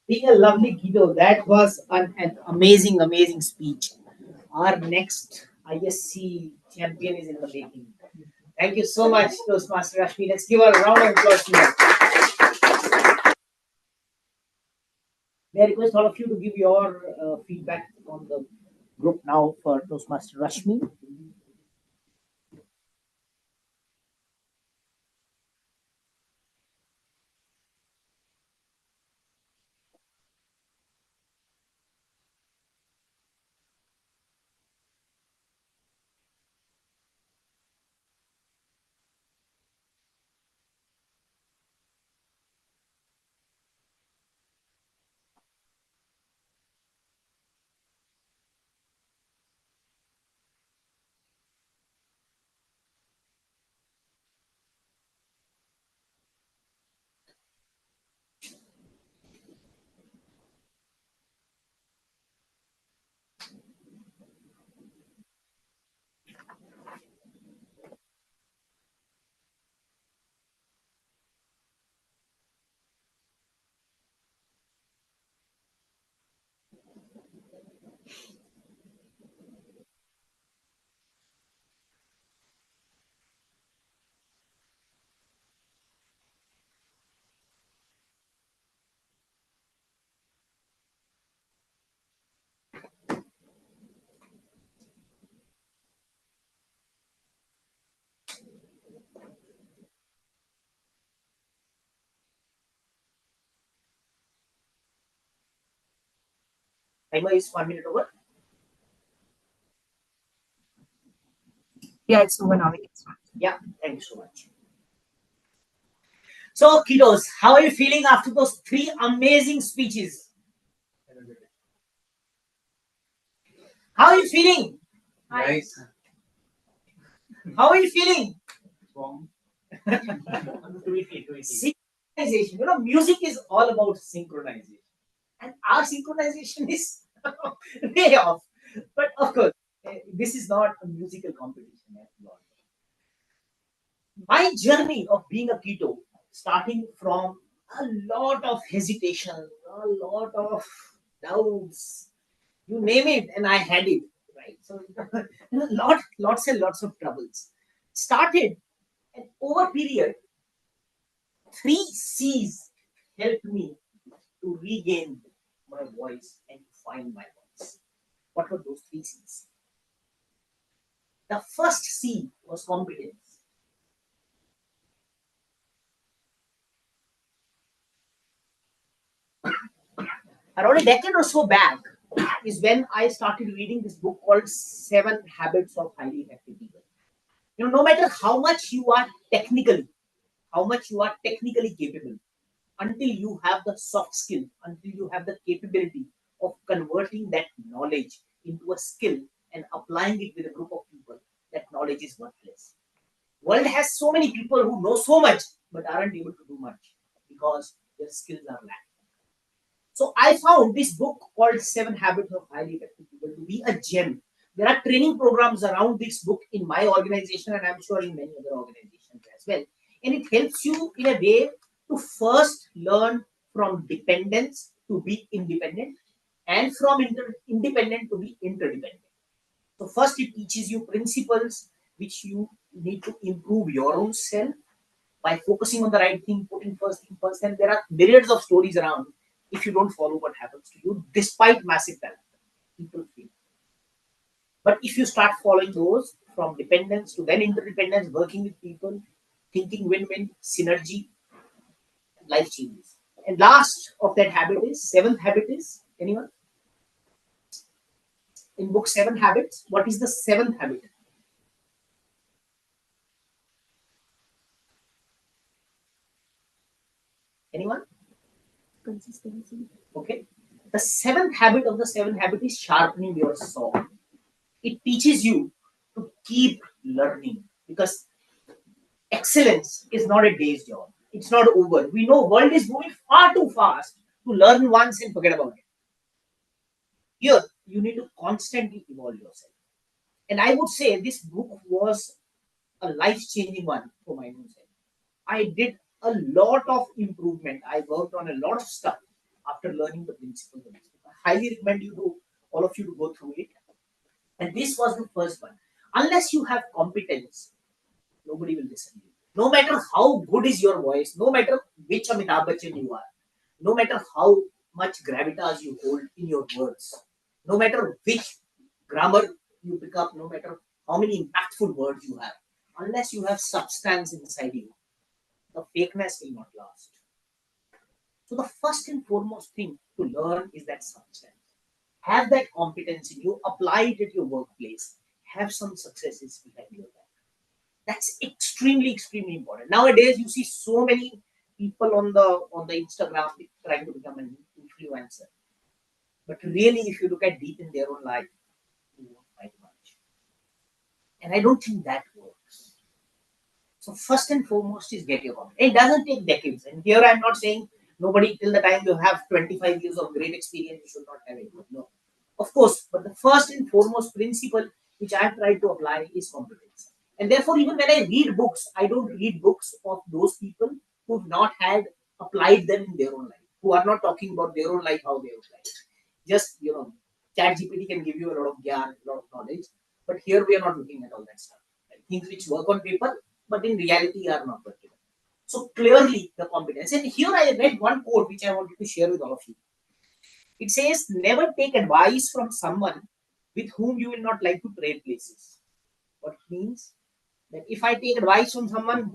Being a lovely kiddo, that was an amazing, amazing speech. Our next ISC champion is in the making. Thank you so much, Toastmaster Rashmi. Let's give a round of applause to her. May I request all of you to give your feedback on the group now for Toastmaster Rashmi? Timer is 1 minute over. Yeah, it's over now. We can start. Yeah, thank you so much. So, kiddos, how are you feeling after those 3 amazing speeches? How are you feeling? Nice. How are you feeling? Wrong. Synchronization. You know, music is all about synchronization. And our synchronization is way off. But of course, this is not a musical competition. My journey of being a keto, starting from a lot of hesitation, a lot of doubts, you name it, and I had it. Right. So lots and lots of troubles. Started and over period, 3 C's helped me to regain my voice and to find my voice. What were those 3 C's? The first C was competence. Around a decade or so back is when I started reading this book called Seven Habits of Highly Effective People. No matter how much you are technically capable, until you have the soft skill, until you have the capability of converting that knowledge into a skill and applying it with a group of people, that knowledge is worthless. World has so many people who know so much but aren't able to do much because their skills are lacking. So I found this book called Seven Habits of Highly Effective People to be a gem. There are training programs around this book in my organization, and I'm sure in many other organizations as well. And it helps you in a way to first learn from dependence to be independent, and from independent to be interdependent. So first it teaches you principles which you need to improve your own self by focusing on the right thing, putting first thing first. And there are myriads of stories around. If you don't follow, what happens to you despite massive talent? People fail. But if you start following those, from dependence to then interdependence, working with people, thinking win-win, synergy, life changes. And last of that habit is, seventh habit is, anyone? In book Seven Habits, what is the seventh habit? Anyone? Consistency. Okay. The seventh habit of the seven habit is sharpening your saw. It teaches you to keep learning, because excellence is not a day's job. It's not over. We know world is moving far too fast to learn once and forget about it. Here, you need to constantly evolve yourself. And I would say this book was a life-changing one for my own self. I did a lot of improvement. I worked on a lot of stuff after learning the principles of this book. I highly recommend you to all of you to go through it. And this was the first one. Unless you have competence, nobody will listen to you. No matter how good is your voice, no matter which Amitabh Bachchan you are, no matter how much gravitas you hold in your words, no matter which grammar you pick up, no matter how many impactful words you have, unless you have substance inside you, the fakeness will not last. So the first and foremost thing to learn is that substance. Have that competence in you, apply it at your workplace, have some successes behind your back. That's extremely important. Nowadays, you see so many people on the Instagram trying to become an influencer. But really, if you look at deep in their own life, you won't find much. And I don't think that works. So first and foremost is get your confidence. It doesn't take decades. And here I'm not saying nobody till the time you have 25 years of great experience, you should not have it. No. Of course, but the first and foremost principle which I have tried to apply is competence. And therefore, even when I read books, I don't read books of those people who've not had applied them in their own life, who are not talking about their own life, how they apply it. Just, ChatGPT can give you a lot of gyan, a lot of knowledge, but here we are not looking at all that stuff. Right? Things which work on paper, but in reality are not working. So clearly the competence. And here I read one quote which I wanted to share with all of you. It says, never take advice from someone with whom you will not like to trade places. What it means? That if I take advice from someone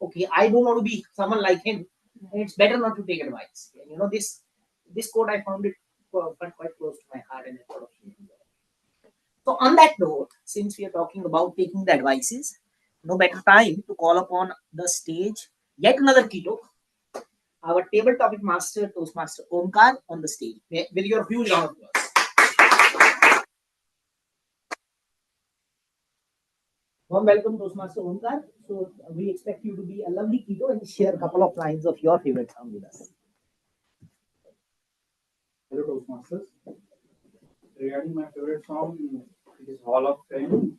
okay, I don't want to be someone like him, and it's better not to take advice. And this quote, I found it quite close to my heart, and I thought of you. So on that note, since we are talking about taking the advices, no better time to call upon the stage yet another keto, our table topic master, Toastmaster Omkar, on the stage with your huge round of applause. Warm welcome, Toastmaster Omkar. So we expect you to be a lovely keto and share a couple of lines of your favorite song with us. Hello, Toastmasters. Regarding my favorite song, it is Hall of Fame,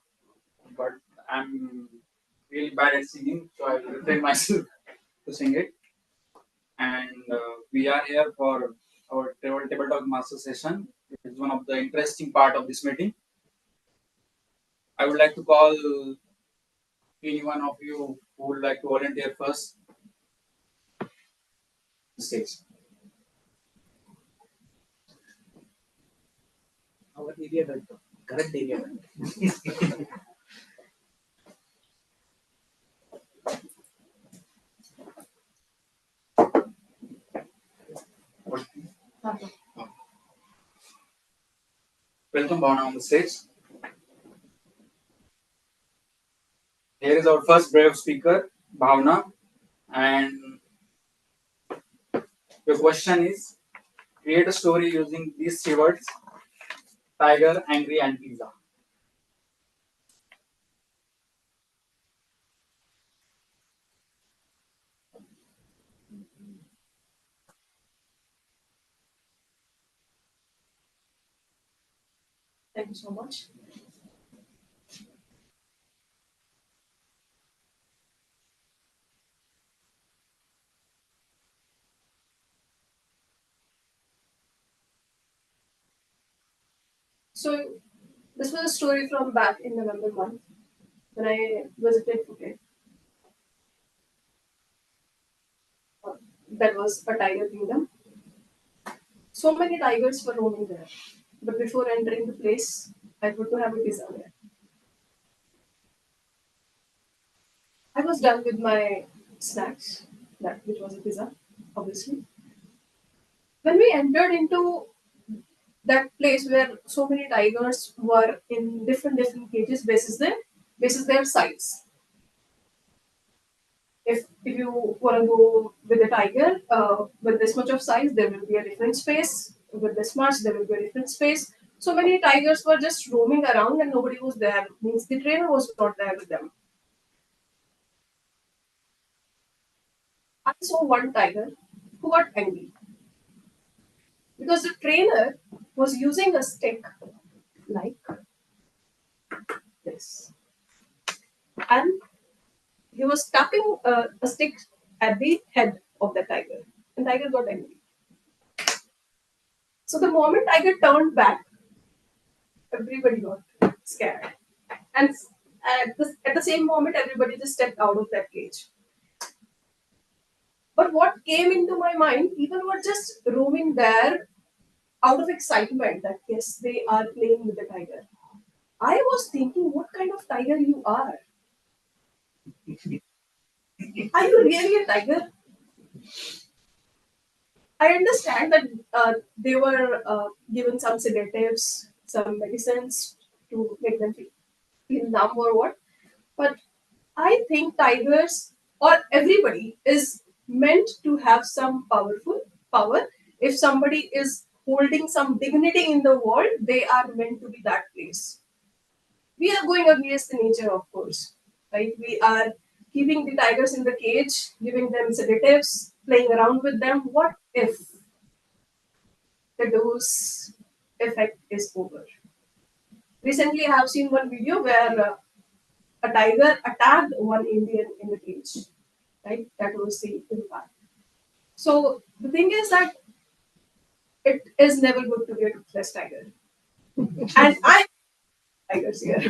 but I'm really bad at singing, so I will refrain myself to sing it. And we are here for our table talk master session. It is one of the interesting part of this meeting. I would like to call any one of you who would like to volunteer first. The stage. Our area director, current area director. Welcome, Bhavna, on the stage. Here is our first brave speaker, Bhavna, and your question is create a story using these three words: tiger, angry, and pizza. Thank you so much. So this was a story from back in November month when I visited Phuket. That was a tiger kingdom. So many tigers were roaming there. But before entering the place, I got to have a pizza there. I was done with my snacks, that which was a pizza, obviously. When we entered into that place where so many tigers were in different cages basis their size. If you want to go with a tiger with this much of size, there will be a different space. With this much, there will be a different space. So many tigers were just roaming around and nobody was there. Means the trainer was not there with them. I saw one tiger who got angry because the trainer was using a stick like this, and he was tapping a stick at the head of the tiger, and tiger got angry. So the moment tiger turned back, everybody got scared, and at the same moment, everybody just stepped out of that cage. But what came into my mind, people were just roaming there out of excitement that yes, they are playing with the tiger. I was thinking, what kind of tiger you are? Are you really a tiger? I understand that they were given some sedatives, some medicines to make them feel numb or what. But I think tigers or everybody is meant to have some powerful power. If somebody is holding some dignity in the world, they are meant to be that place. We are going against the nature, of course, right? We are keeping the tigers in the cage, giving them sedatives, playing around with them. What if the dose effect is over? Recently, I have seen one video where a tiger attacked one Indian in the cage, right? That was the impact. So the thing is that it is never good to be a toothless tiger. And I tigers here.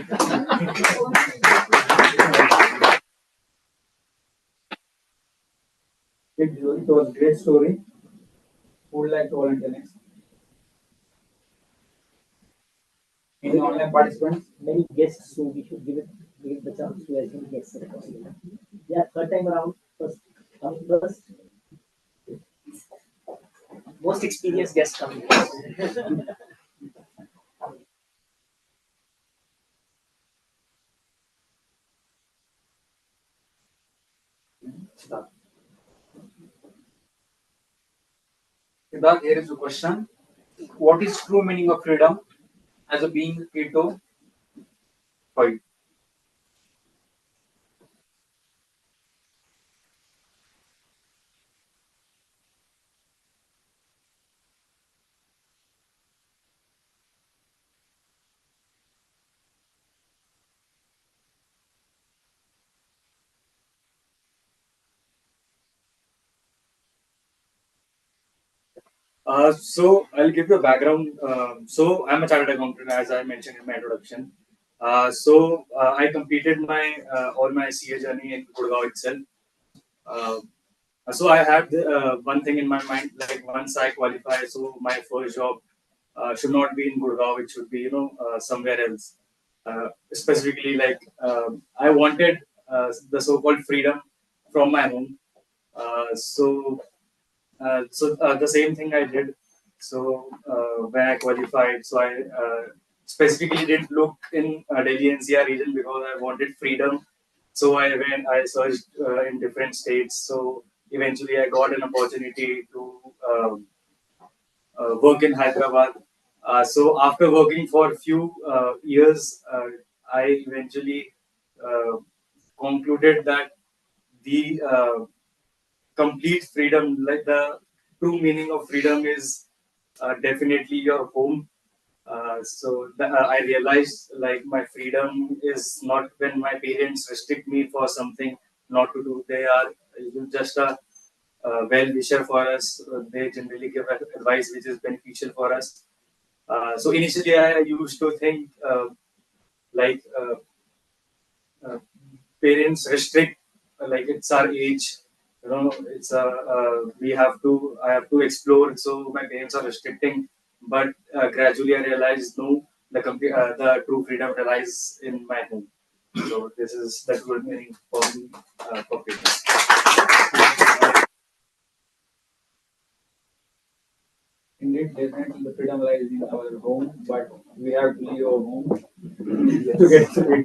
It was a great story. Who would like to volunteer next? Any online participants? Many guests, so we should give the chance to as many guests as possible. Yeah, third time around, first coming first. Most experienced guest coming first. Siddharth, here is the question. What is true meaning of freedom as a being keto for you? So I'll give you a background. So I'm a chartered accountant, as I mentioned in my introduction. I completed my all my CA journey in Gurgaon itself. Uh, so I had one thing in my mind, like once I qualify, so my first job should not be in Gurgaon, it should be somewhere else. Specifically, like I wanted the so-called freedom from my home. The same thing I did. So when I qualified, so I specifically didn't look in Delhi NCR region because I wanted freedom. So I searched in different states. So eventually I got an opportunity to work in Hyderabad. So after working for a few years, I eventually uh, concluded that the complete freedom, like the true meaning of freedom, is definitely your home. I realized like my freedom is not when my parents restrict me for something not to do. They are just a well wisher for us. They generally give us advice which is beneficial for us. So initially, I used to think like parents restrict, like it's our age. You know, it's we have to. I have to explore. So my parents are restricting, but gradually I realized no, the true freedom relies in my home. So this is the true meaning for me for freedom. Indeed, definitely the freedom lies in our home, but we have to leave our home to get freedom.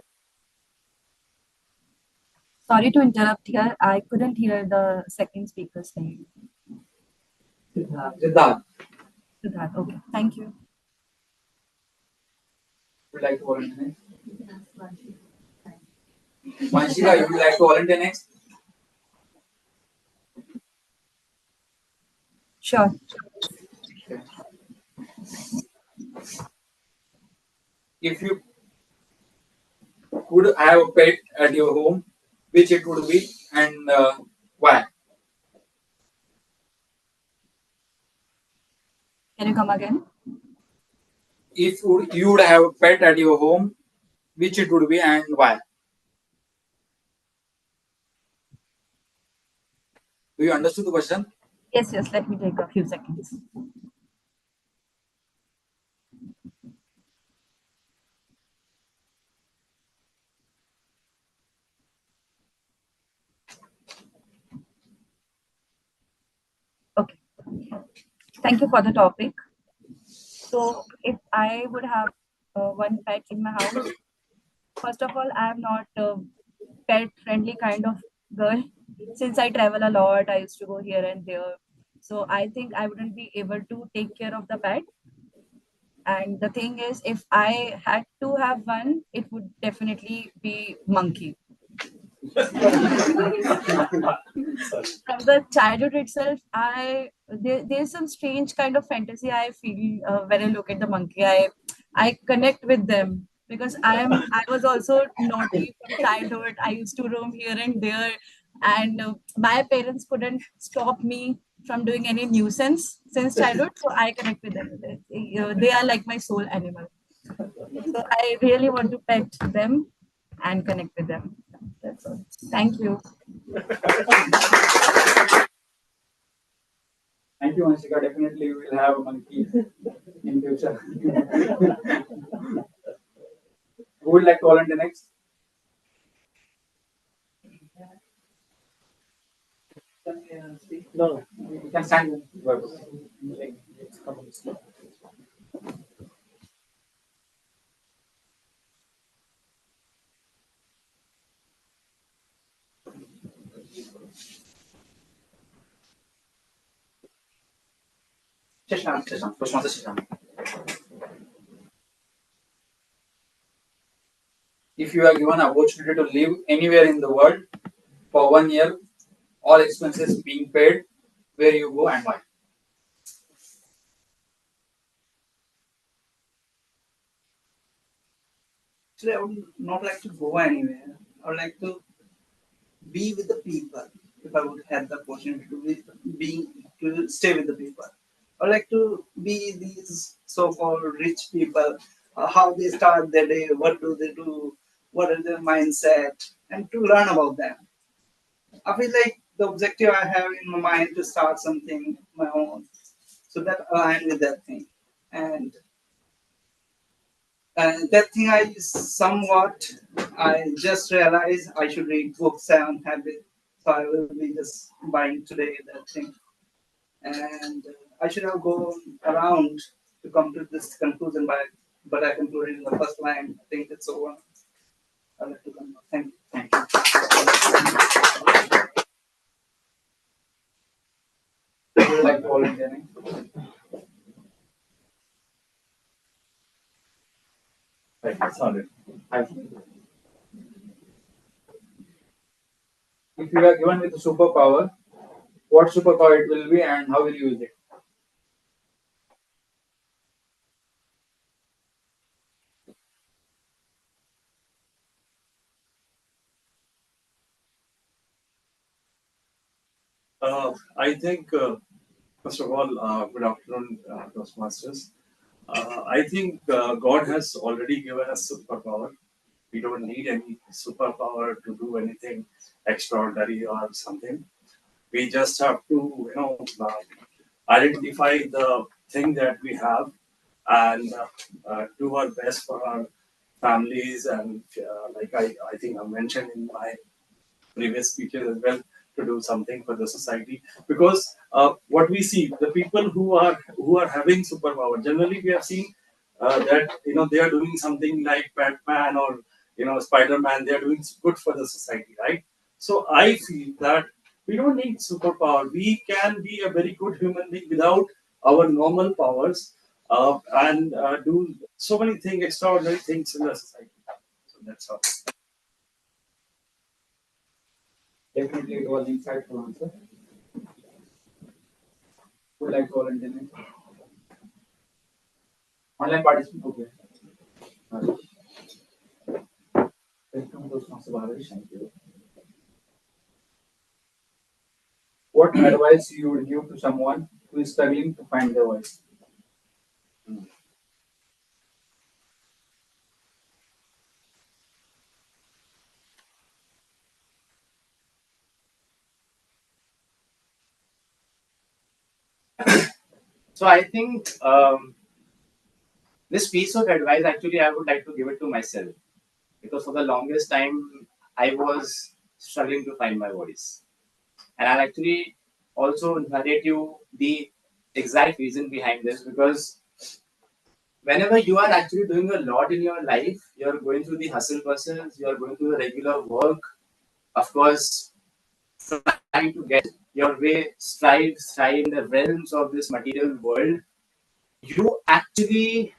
Sorry to interrupt here. I couldn't hear the second speaker's name. Siddharth, Siddharth. Okay. Thank you. would like to volunteer next? Vanshika, you would like to volunteer next? Sure. If you could have a pet at your home, which it would be and why? Can you come again? If you would have a pet at your home, which it would be and why? Do you understand the question? Yes, yes. Let me take a few seconds. Okay. Thank you for the topic. So, if I would have one pet in my house, first of all, I am not a pet friendly kind of girl. Since I travel a lot, I used to go here and there. So, I think I wouldn't be able to take care of the pet. And the thing is, if I had to have one, it would definitely be monkey. From the childhood itself, there's some strange kind of fantasy I feel when I look at the monkey. I connect with them because I was also naughty from childhood. I used to roam here and there, and my parents couldn't stop me from doing any nuisance since childhood. So I connect with them. They are like my soul animal. So I really want to pet them and connect with them. That's all. Thank you. Thank you, Vanshika. Definitely we will have a monkey in future. Who would like to volunteer next? No, you can stand. Shashank, Toastmaster Shashank. If you are given an opportunity to live anywhere in the world for 1 year, all expenses being paid, where you go and why? Actually, I would not like to go anywhere. I would like to be with the people. If I would have the opportunity to to stay with the people, I would like to be these so-called rich people. How they start their day, what do they do, what is their mindset, and to learn about them. I feel like the objective I have in my mind to start something my own, so that align with that thing, and that thing I somewhat I just realized I should read book 7 habit, so I will be just buying today that thing, and I should have gone around to come to this conclusion, but I concluded in the first line. I think it's over. I'll have to come. Thank you. Thank you. Would you like to volunteer next? Right, solid. If you are given with a superpower, what superpower it will be and how will you use it? I think, first of all, good afternoon, Toastmasters. I think God has already given us superpower. We don't need any superpower to do anything extraordinary or something. We just have to, identify the thing that we have and do our best for our families. And like I think I mentioned in my previous speeches as well, to do something for the society, because what we see, the people who are having superpower, generally we have seen that they are doing something like Batman or Spider-Man. They are doing good for the society, right? So I feel that we don't need superpower. We can be a very good human being without our normal powers, and do so many things, extraordinary things in the society. So that's all. Definitely, it was insightful answer. Would like to volunteer next? Online participant. Okay. Welcome to Toastmasters. Thank you. What advice you would give to someone who is struggling to find their voice? So I think this piece of advice, actually I would like to give it to myself, because for the longest time I was struggling to find my voice. And I'll actually also narrate you the exact reason behind this, because whenever you are actually doing a lot in your life, you're going through the hustle bustles, you're going through the regular work, of course, trying to get your way, strive in the realms of this material world, you actually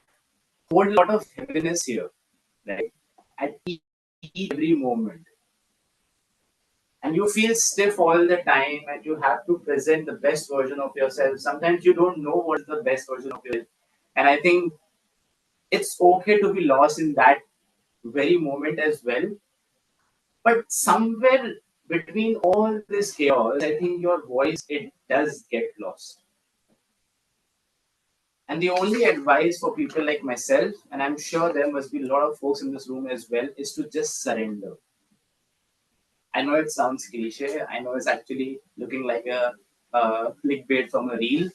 hold a lot of heaviness here, right? At every moment. And you feel stiff all the time, and you have to present the best version of yourself. Sometimes you don't know what is the best version of yourself. And I think it's okay to be lost in that very moment as well. But somewhere between all this chaos, I think your voice, it does get lost. And the only advice for people like myself, and I'm sure there must be a lot of folks in this room as well, is to just surrender. I know it sounds cliche. I know it's actually looking like a clickbait from a reel,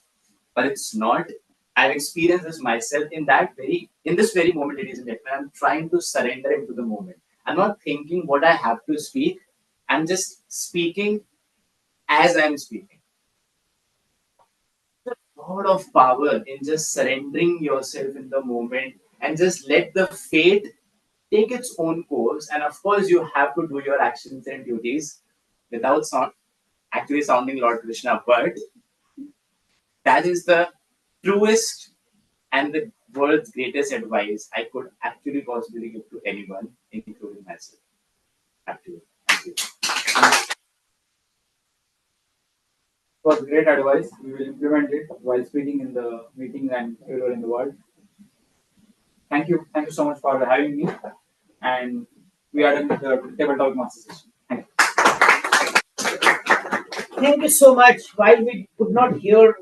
but it's not. I've experienced this myself in this very moment, ladies and gentlemen. I'm trying to surrender into the moment. I'm not thinking what I have to speak. I'm just speaking as I'm speaking. There's a lot of power in just surrendering yourself in the moment and just let the fate take its own course. And of course, you have to do your actions and duties without actually sounding Lord Krishna, but that is the truest and the world's greatest advice I could actually possibly give to anyone, including myself. Actually, thank you. It was great advice. We will implement it while speaking in the meeting and everywhere in the world. Thank you. Thank you so much for having me. And we are done with the table talk master session. Thank you. Thank you so much. While we could not hear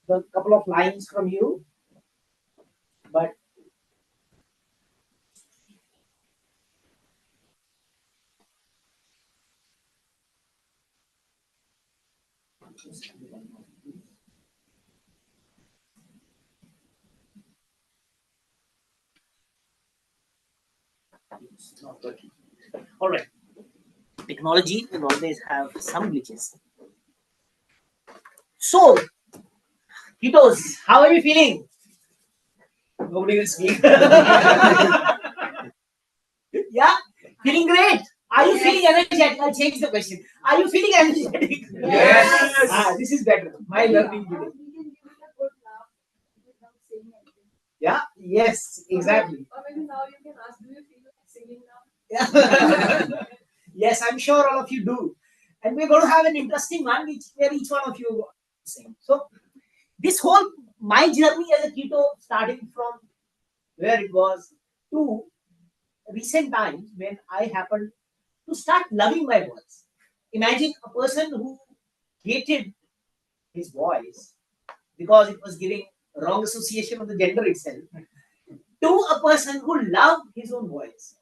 the couple of lines from you, but it's not working. All right. Technology will always have some glitches. So Ketos, how are you feeling? Nobody will speak. Yeah, feeling great. Are you feeling energetic? I'll change the question. Are you feeling energetic? Yes. This is better. My learning today. Yeah, yes, exactly. Or maybe now you can ask, do you feel like singing now? Yeah. Yes, I'm sure all of you do. And we're going to have an interesting one where each one of you sing. So, this whole my journey as a keto, starting from where it was to recent times when I happened to start loving my voice. Imagine a person who hated his voice because it was giving wrong association of the gender itself to a person who loved his own voice.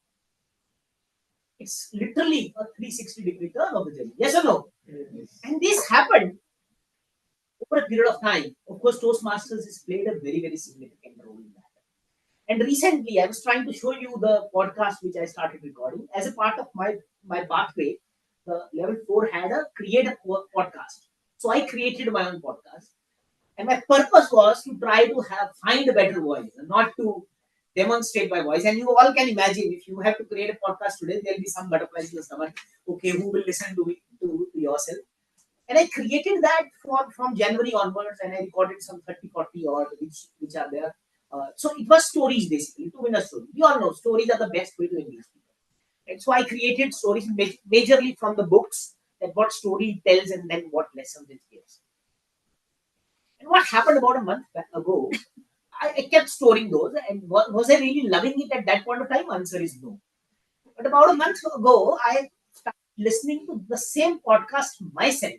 It's literally a 360-degree turn of the journey. Yes or no? Yes. And this happened over a period of time. Of course, Toastmasters has played a very, very significant role in that. And recently, I was trying to show you the podcast which I started recording as a part of my pathway. The level 4 had a create a podcast. So I created my own podcast. And my purpose was to try to find a better voice, not to demonstrate my voice. And you all can imagine if you have to create a podcast today, there'll be some butterflies in the stomach. Okay, who will listen to yourself? And I created that from January onwards, and I recorded some 30, 40 odd which are there. So it was stories basically, 2 minute stories. You all know stories are the best way to engage people. And so I created stories majorly from the books, that what story tells and then what lessons it gives. And what happened about a month ago, I kept storing those. And was I really loving it at that point of time? Answer is no. But about a month ago, I started listening to the same podcast myself.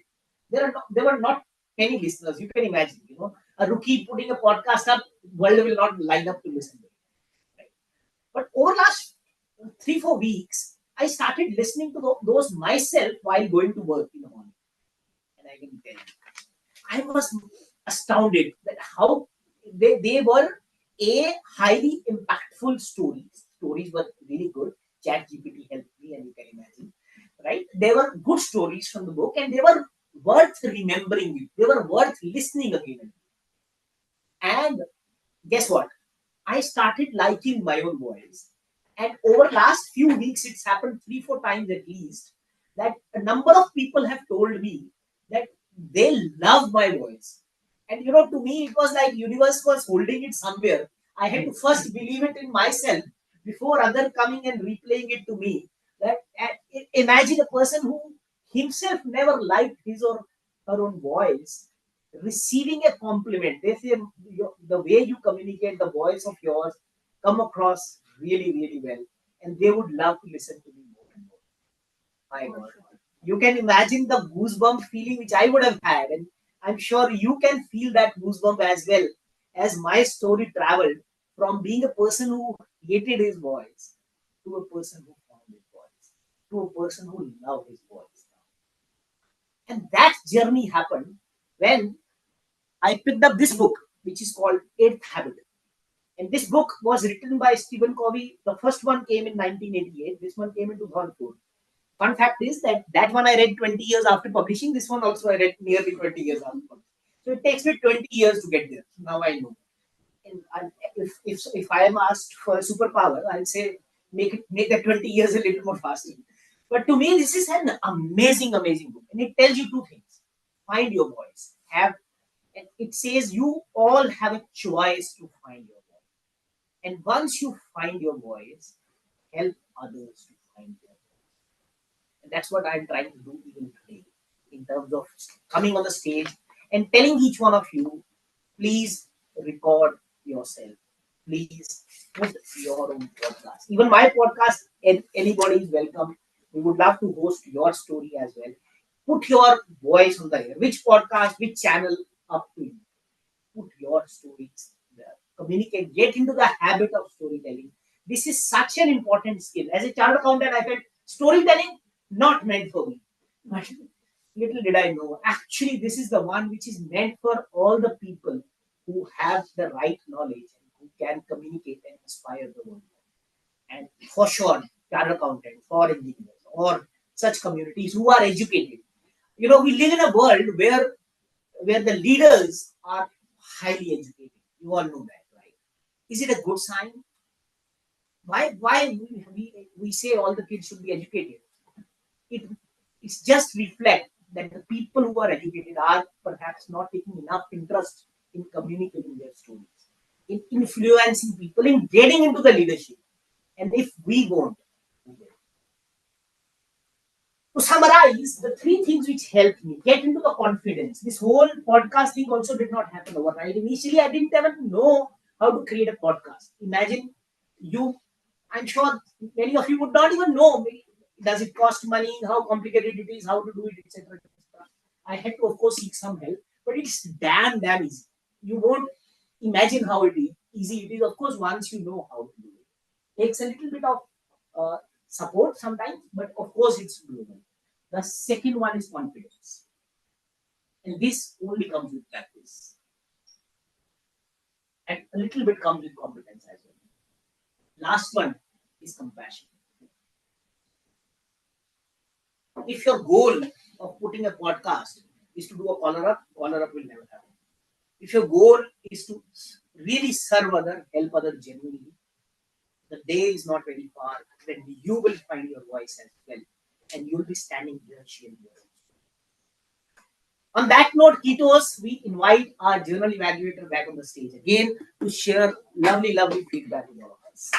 There were not many listeners. You can imagine, a rookie putting a podcast up, world will not line up to listen to it. Right? But over last 3-4 weeks, I started listening to those myself while going to work in the morning. And I can tell you, I was astounded that how they were highly impactful stories. Stories were really good. Chat GPT helped me, and you can imagine, right? They were good stories from the book, and they were worth remembering. They were worth listening again. And guess what? I started liking my own voice. And over last few weeks, it's happened 3-4 times at least, that a number of people have told me that they love my voice. And to me, it was like universe was holding it somewhere. I had to first believe it in myself before other coming and replaying it to me. That imagine a person who himself never liked his or her own voice receiving a compliment. They say the way you communicate, the voice of yours come across really, really well, and they would love to listen to me more and more. My God, you can imagine the goosebump feeling which I would have had, and I'm sure you can feel that goosebump as well, as my story traveled from being a person who hated his voice to a person who found his voice, to a person who loved his voice. And that journey happened when I picked up this book, which is called Eighth Habit. And this book was written by Stephen Covey. The first one came in 1988. This one came in 2004. Fun fact is that one I read 20 years after publishing. This one also I read nearly 20 years after publishing. So it takes me 20 years to get there. Now I know. And if I am asked for a superpower, I'll say make that 20 years a little more faster. But to me, this is an amazing, amazing book. And it tells you two things. Find your voice. And it says you all have a choice to find your voice. And once you find your voice, help others to find their voice. And that's what I'm trying to do even today, in terms of coming on the stage and telling each one of you, please record yourself. Please put your own podcast. Even my podcast, anybody is welcome. We would love to host your story as well. Put your voice on the air. Which podcast, which channel, up to you. Put your stories there. Communicate. Get into the habit of storytelling. This is such an important skill. As a chartered accountant, I felt storytelling not meant for me. But little did I know, actually, this is the one which is meant for all the people who have the right knowledge and who can communicate and inspire the world. And for sure, chartered accountant, for engineers, or such communities who are educated. We live in a world where the leaders are highly educated. You all know that, right? Is it a good sign? Why we say all the kids should be educated? It it's just reflect that the people who are educated are perhaps not taking enough interest in communicating their stories, in influencing people, in getting into the leadership. And if we won't, to summarize, the three things which helped me get into the confidence. This whole podcast thing also did not happen overnight. Initially, I didn't even know how to create a podcast. Imagine you, I'm sure many of you would not even know. Does it cost money? How complicated it is? How to do it, etc. I had to, of course, seek some help, but it's damn easy. You won't imagine how it is easy it is. Of course, once you know how to do it, takes a little bit of uh, support sometimes, but of course, it's doable. The second one is confidence, and this only comes with practice, and a little bit comes with competence as well. Last one is compassion. If your goal of putting a podcast is to do a collar up will never happen. If your goal is to really serve other, help other genuinely, the day is not very far when you will find your voice as well, and you'll be standing here cheering. On that note, Kitos, we invite our journal evaluator back on the stage again to share lovely feedback with all of us.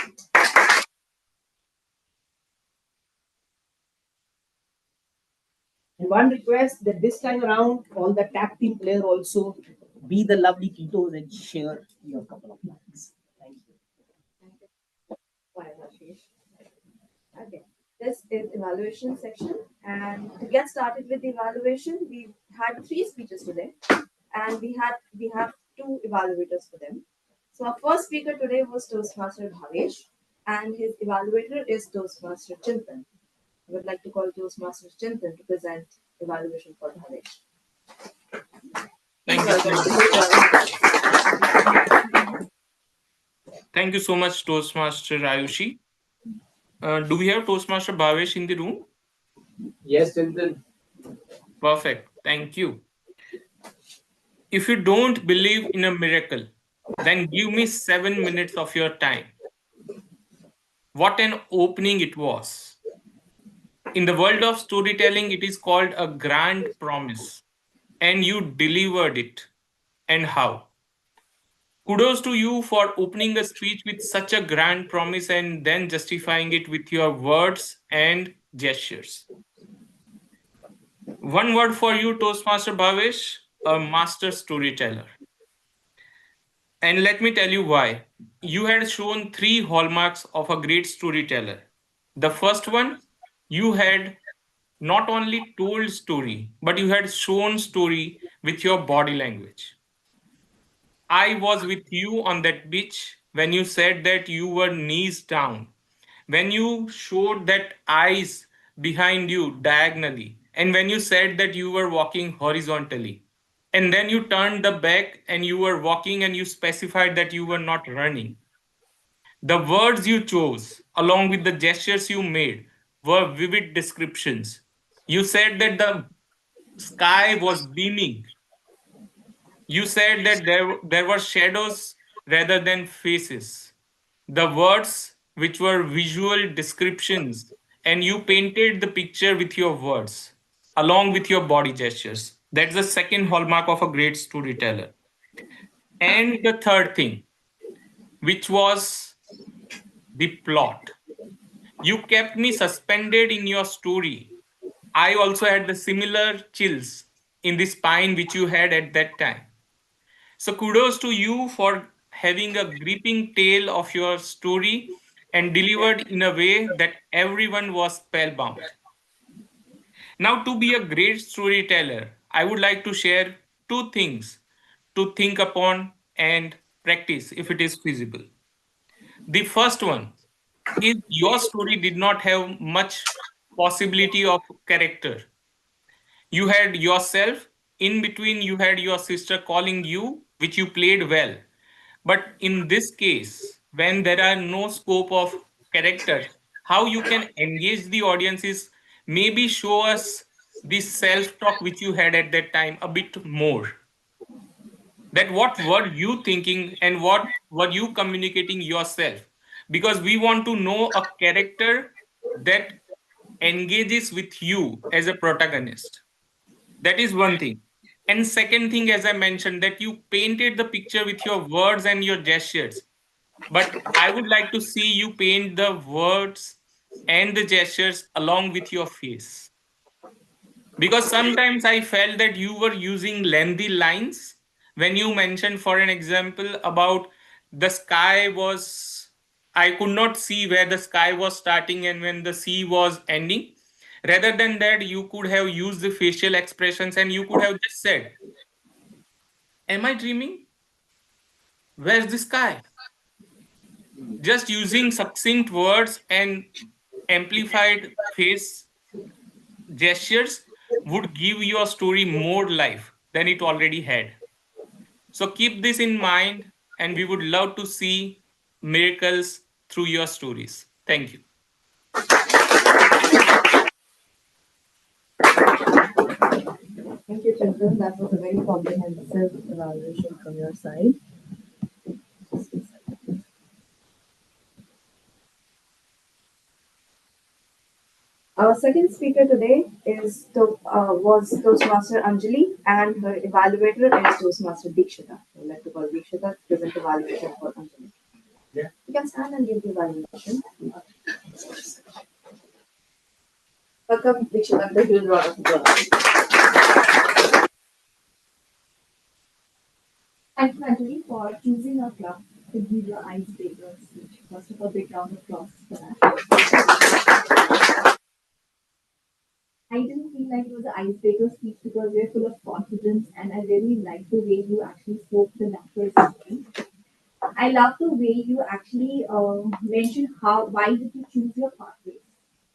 And one request that this time around, all the tag team player also be the lovely Kitos and share your couple of lines. Thank you. Why, Ashish? Okay. This is evaluation section, and to get started with the evaluation, we had three speeches today, and we have two evaluators for them. So our first speaker today was Toastmaster Bhavesh, and his evaluator is Toastmaster Chintan. I would like to call Toastmaster Chintan to present evaluation for Bhavesh. Thank you so much. Thank you so much, Toastmaster Ayushi. Do we have Toastmaster Bhavesh in the room? Yes, Chintan. Perfect. Thank you. If you don't believe in a miracle, then give me 7 minutes of your time. What an opening it was. In the world of storytelling, it is called a grand promise. And you delivered it. And how? Kudos to you for opening a speech with such a grand promise and then justifying it with your words and gestures. One word for you, Toastmaster Bhavesh, a master storyteller. And let me tell you why. You had shown three hallmarks of a great storyteller. The first one, you had not only told story, but you had shown story with your body language. I was with you on that beach when you said that you were knees down, when you showed that eyes behind you diagonally, and when you said that you were walking horizontally. And then you turned the back and you were walking and you specified that you were not running. The words you chose, along with the gestures you made, were vivid descriptions. You said that the sky was beaming. You said that there were shadows rather than faces. The words, which were visual descriptions, and you painted the picture with your words, along with your body gestures. That's the second hallmark of a great storyteller. And the third thing, which was the plot. You kept me suspended in your story. I also had the similar chills in the spine which you had at that time. So kudos to you for having a gripping tale of your story and delivered in a way that everyone was spellbound. Now, to be a great storyteller, I would like to share two things to think upon and practice if it is feasible. The first one is your story did not have much possibility of character. You had yourself, in between, you had your sister calling you, which you played well. But in this case, when there are no scope of characters, how you can engage the audience is maybe show us the self talk which you had at that time a bit more. that what were you thinking and what were you communicating yourself, because we want to know a character that engages with you as a protagonist. That is one thing. And second thing, as I mentioned, that you painted the picture with your words and your gestures, but I would like to see you paint the words and the gestures along with your face, because sometimes I felt that you were using lengthy lines when you mentioned, for an example, about the sky was, I could not see where the sky was starting and when the sea was ending. Rather than that, you could have used the facial expressions and you could have just said, am I dreaming? Where's the sky? Just using succinct words and amplified face gestures would give your story more life than it already had. So keep this in mind, and we would love to see miracles through your stories. Thank you. Thank you, Chintan. That was a very comprehensive evaluation from your side. Our second speaker today was Toastmaster Anjali, and her evaluator is Toastmaster Dikshita. I would like to call Dikshita to present evaluation for Anjali. Yeah. You can stand and give the evaluation. Welcome, Dikshita, to the huge round of applause. Thank you, Anjali, for choosing our club to give your icebreaker speech. First of all, big round of applause for that. I didn't feel like it was an icebreaker speech because you're full of confidence, and I really like the way you actually spoke the natural speaking. I love the way you actually mentioned why did you choose your pathways.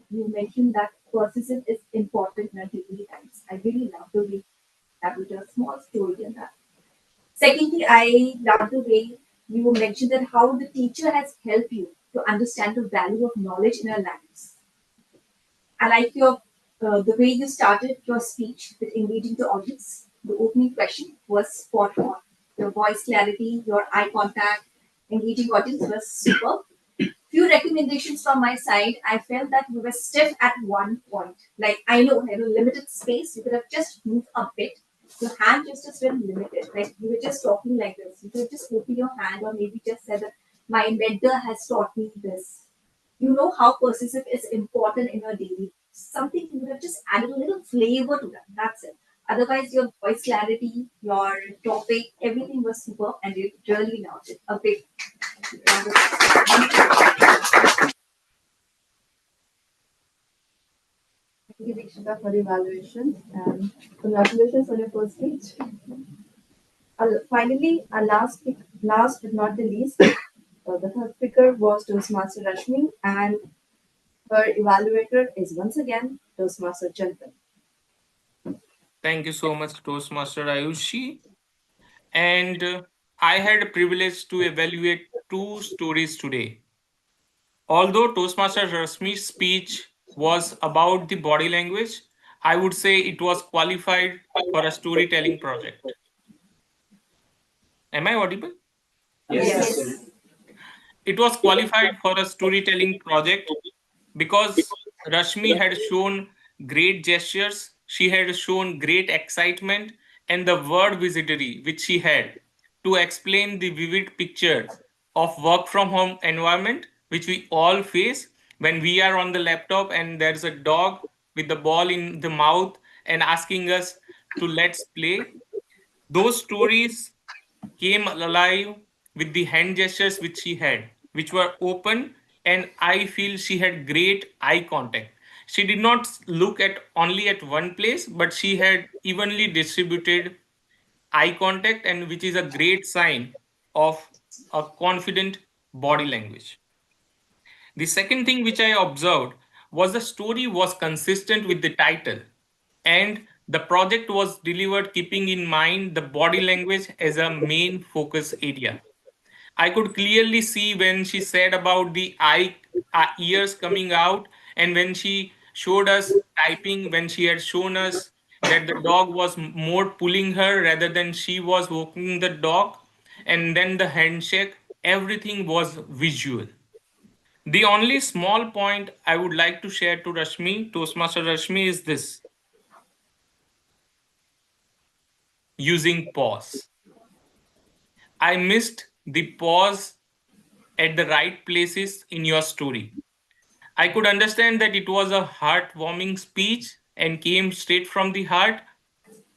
You mentioned that persistence is important in our daily lives. I really love the way you established a small story in that. Secondly, I love the way you mentioned that how the teacher has helped you to understand the value of knowledge in our lives. I like your the way you started your speech with engaging the audience. The opening question was spot on. Your voice clarity, your eye contact, engaging audience was super. Few recommendations from my side. I felt that we were stiff at one point. Like I know I had a limited space. You could have just moved a bit. Your hand gestures were limited. Like you were just talking like this. You could just open your hand or maybe just said that my mentor has taught me this. You know how persuasive is important in your daily. Something you would have just added a little flavor to that. That's it. Otherwise, your voice clarity, your topic, everything was superb, and you really nailed it. A big Thank you, Dikshita, for the evaluation, and congratulations on your first speech. Finally, our last but not the least, the third speaker was Toastmaster Rashmi, and her evaluator is once again Toastmaster Chintan. Thank you so much, Toastmaster Ayushi. And I had a privilege to evaluate two stories today. Although Toastmaster Rasmi's speech was about the body language, I would say it was qualified for a storytelling project. Am I audible? Yes. It was qualified for a storytelling project because Rashmi had shown great gestures, she had shown great excitement, and the word wizardry which she had to explain the vivid picture of work from home environment which we all face when we are on the laptop and there's a dog with the ball in the mouth and asking us to let's play. Those stories came alive with the hand gestures which she had, which were open, and I feel she had great eye contact. She did not look at only at one place, but she had evenly distributed eye contact, and which is a great sign of a confident body language. The second thing which I observed was the story was consistent with the title, and the project was delivered keeping in mind the body language as a main focus area. I could clearly see when she said about the ears coming out, and when she showed us typing, when she had shown us that the dog was more pulling her rather than she was walking the dog. And then the handshake, everything was visual. The only small point I would like to share to Rashmi, Toastmaster Rashmi, is this: using pause. I missed the pause at the right places in your story. I could understand that it was a heartwarming speech and came straight from the heart,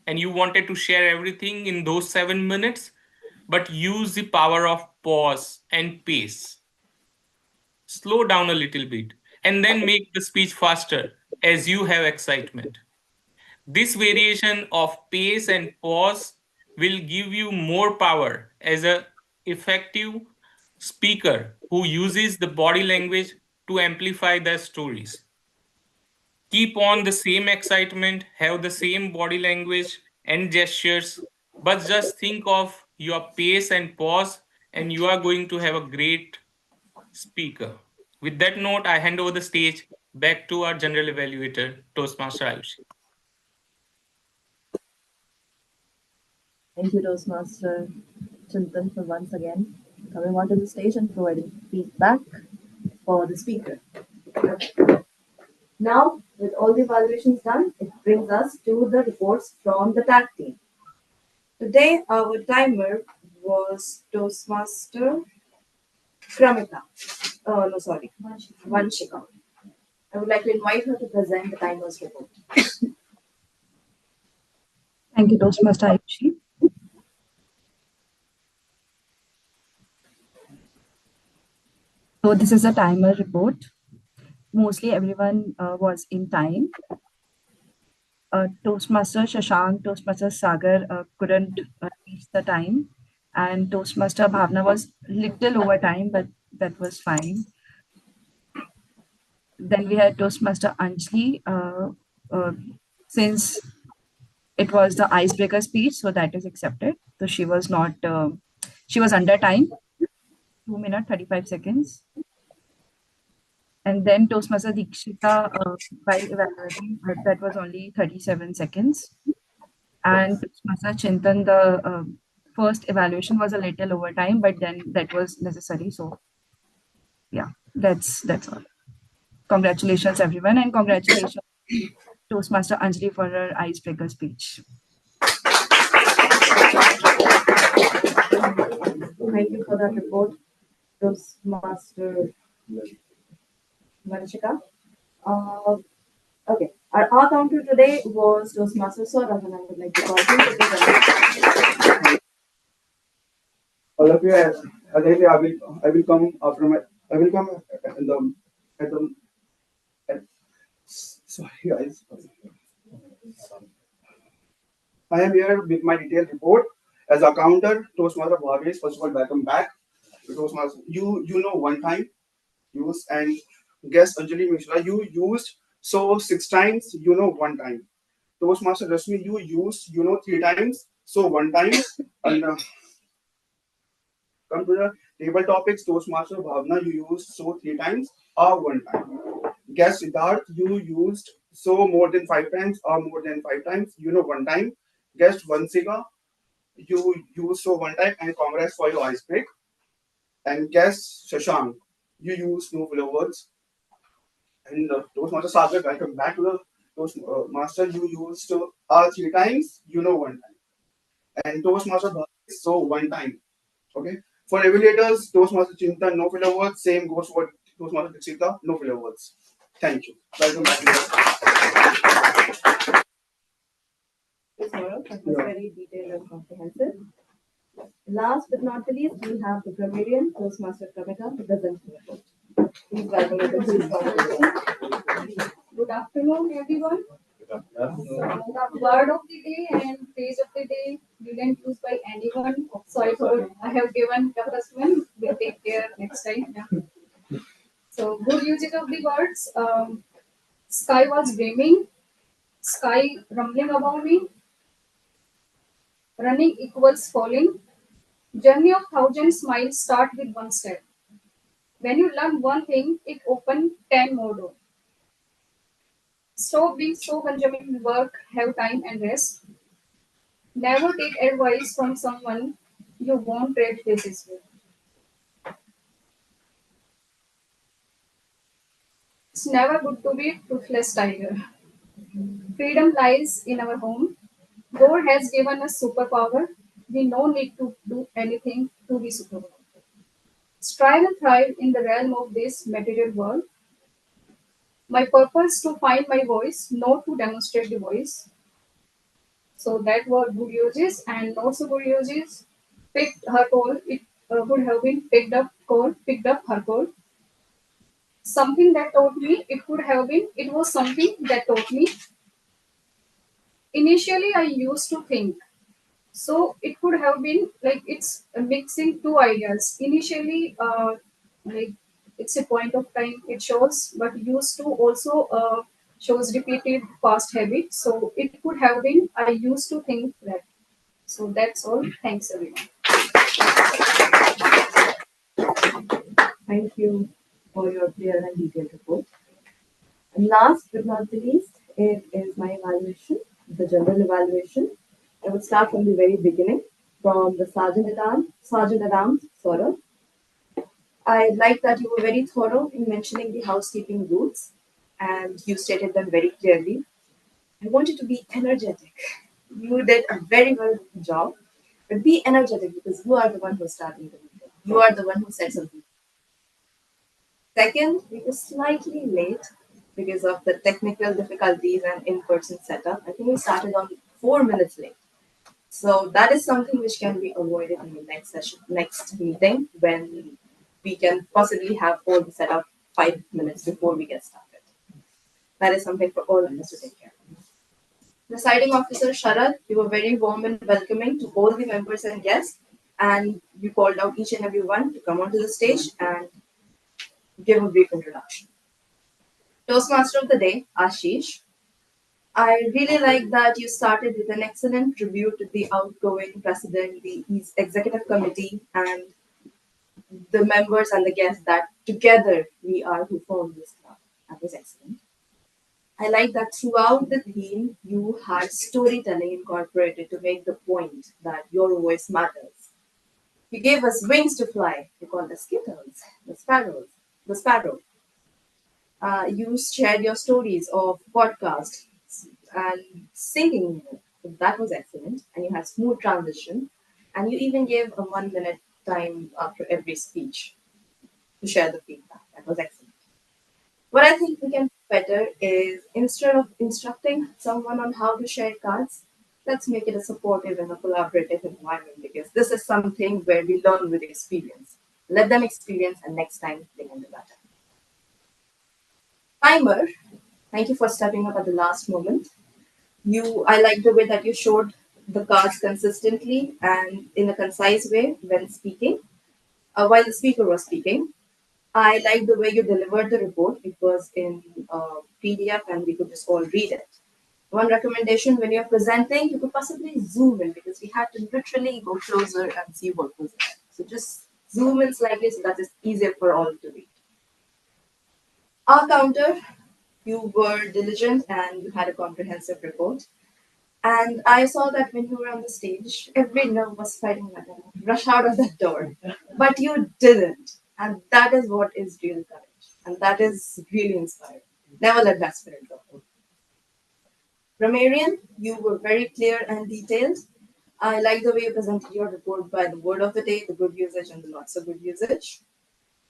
and you wanted to share everything in those 7 minutes, but use the power of pause and pace. Slow down a little bit and then make the speech faster as you have excitement. This variation of pace and pause will give you more power as a effective speaker who uses the body language to amplify their stories. Keep on the same excitement, have the same body language and gestures, but just think of your pace and pause, and you are going to have a great speaker. With that note, I hand over the stage back to our general evaluator, Toastmaster Ayushi. Thank you, Toastmaster Chintan, for once again coming onto the stage and providing feedback for the speaker. Now, with all the evaluations done, it brings us to the reports from the tag team. Today, our timer was Toastmaster Kramita. No, sorry, Vanshika. I would like to invite her to present the timer's report. Thank you, Toastmaster Ayushi. So this is a timer report. Mostly everyone was in time. Toastmaster Shashank, Toastmaster Sagar couldn't reach the time, and Toastmaster Bhavna was little over time, but that was fine. Then we had Toastmaster Anjali. Since it was the icebreaker speech, so that is accepted. So she was not, she was under time, 2 minutes 35 seconds. And then Toastmaster Dikshita, while evaluating, that was only 37 seconds. And Toastmaster Chintan, the first evaluation was a little over time, but then that was necessary. So yeah, that's all. Congratulations, everyone, and congratulations Toastmaster Anjali for her icebreaker speech. Thank you for that report, Toastmaster Vanshika. Okay, our counter today was Toastmaster Saurabh, and I would like to call him to present. All of you, as I will come after my, I will come in the, at the, at, sorry guys. I am here with my detailed report. As a counter, Toastmaster Bhavesh, first of all, welcome back. Toastmaster, you know one time use, and guest Anjali Mishra, you used so 6 times, you know one time. Toastmaster Rashmi, you used, you know 3 times, so one time. And come to the table topics, Toastmaster Bhavna, you used so 3 times or one time. Guest Siddharth, you used so more than 5 times or more than 5 times, you know one time. Guest Vansika, you used so one time, and congrats for your ice break. And guest Shashank, you used no filler words. And Toastmaster Sagar, welcome back to the Toastmaster. You used 3 times, you know one time. And Toastmaster Bhavesh, so one time. Okay. For evaluators, Toastmaster Chintan, no filler words. Same goes for Toastmaster Dixita, no filler words. Thank you. Welcome back. That was very detailed and comprehensive. Last but not the least, we have the grammarian, Toastmaster Kramita, to present the report. Please welcome her to this conversation. Good afternoon, everyone. So the word of the day and phrase of the day didn't use by anyone. So I thought I have given the first one. We'll take care next time. Yeah. So good usage of the words. Sky was dreaming. Sky rumbling above me. Running equals falling. Journey of thousand smiles start with one step. When you learn one thing, it opens 10 more doors. Stop being so consuming with work, have time and rest. Never take advice from someone you won't trade places with. It's never good to be toothless tiger. Freedom lies in our home. God has given us superpower. We no need to do anything to be superpower. Strive and thrive in the realm of this material world. My purpose to find my voice, not to demonstrate the voice. So that were good uses and not so good uses. Picked her call. It would have been picked up call. Picked up her call. Something that taught me. It could have been. It was something that taught me. Initially, I used to think. So it could have been like it's mixing two ideas. Initially, like it's a point of time it shows, but used to also shows repeated past habit. So it could have been I used to think that. So that's all. Thanks everyone. Thank you for your clear and detailed report. And last but not the least, it is my evaluation, the general evaluation. I would start from the very beginning, from the Sergeant at Arms, Saurabh. I like that you were very thorough in mentioning the housekeeping rules and you stated them very clearly. I want you to be energetic. You did a very well job, but be energetic because you are the one who's starting the meeting. You are the one who said something. Second, we were slightly late because of the technical difficulties and in-person setup. I think we started on 4 minutes late. So that is something which can be avoided in the next session, next meeting, when we can possibly have all the setup 5 minutes before we get started. That is something for all of us to take care of. Presiding officer Sharad, you were very warm and welcoming to all the members and guests, and you called out each and every one to come onto the stage and give a brief introduction. Toastmaster of the day, Ashish. I really like that you started with an excellent tribute to the outgoing president, the executive committee, and the members and the guests that together we are who form this club. That was excellent. I like that throughout the theme you had storytelling incorporated to make the point that your voice matters. You gave us wings to fly. You called us skittles, the sparrow. You shared your stories of podcasts and singing. That was excellent. And you had smooth transition. And you even gave a 1 minute time after every speech to share the feedback. That was excellent. What I think we can do better is instead of instructing someone on how to share cards, let's make it a supportive and a collaborative environment because this is something where we learn with experience. Let them experience, and next time they can do better. Timer, thank you for stepping up at the last moment. I like the way that you showed the cards consistently and in a concise way when speaking, while the speaker was speaking. I like the way you delivered the report. It was in PDF and we could just all read it. One recommendation when you're presenting, you could possibly zoom in because we had to literally go closer and see what was there. So just zoom in slightly so that it's easier for all to read. Our counter, you were diligent and you had a comprehensive report. And I saw that when you were on the stage, every nerve was fighting like a rush out of that door. But you didn't. And that is what is real courage. And that is really inspiring. Never let that spirit go. Ramarian, you were very clear and detailed. I like the way you presented your report by the word of the day, the good usage and the not so good usage.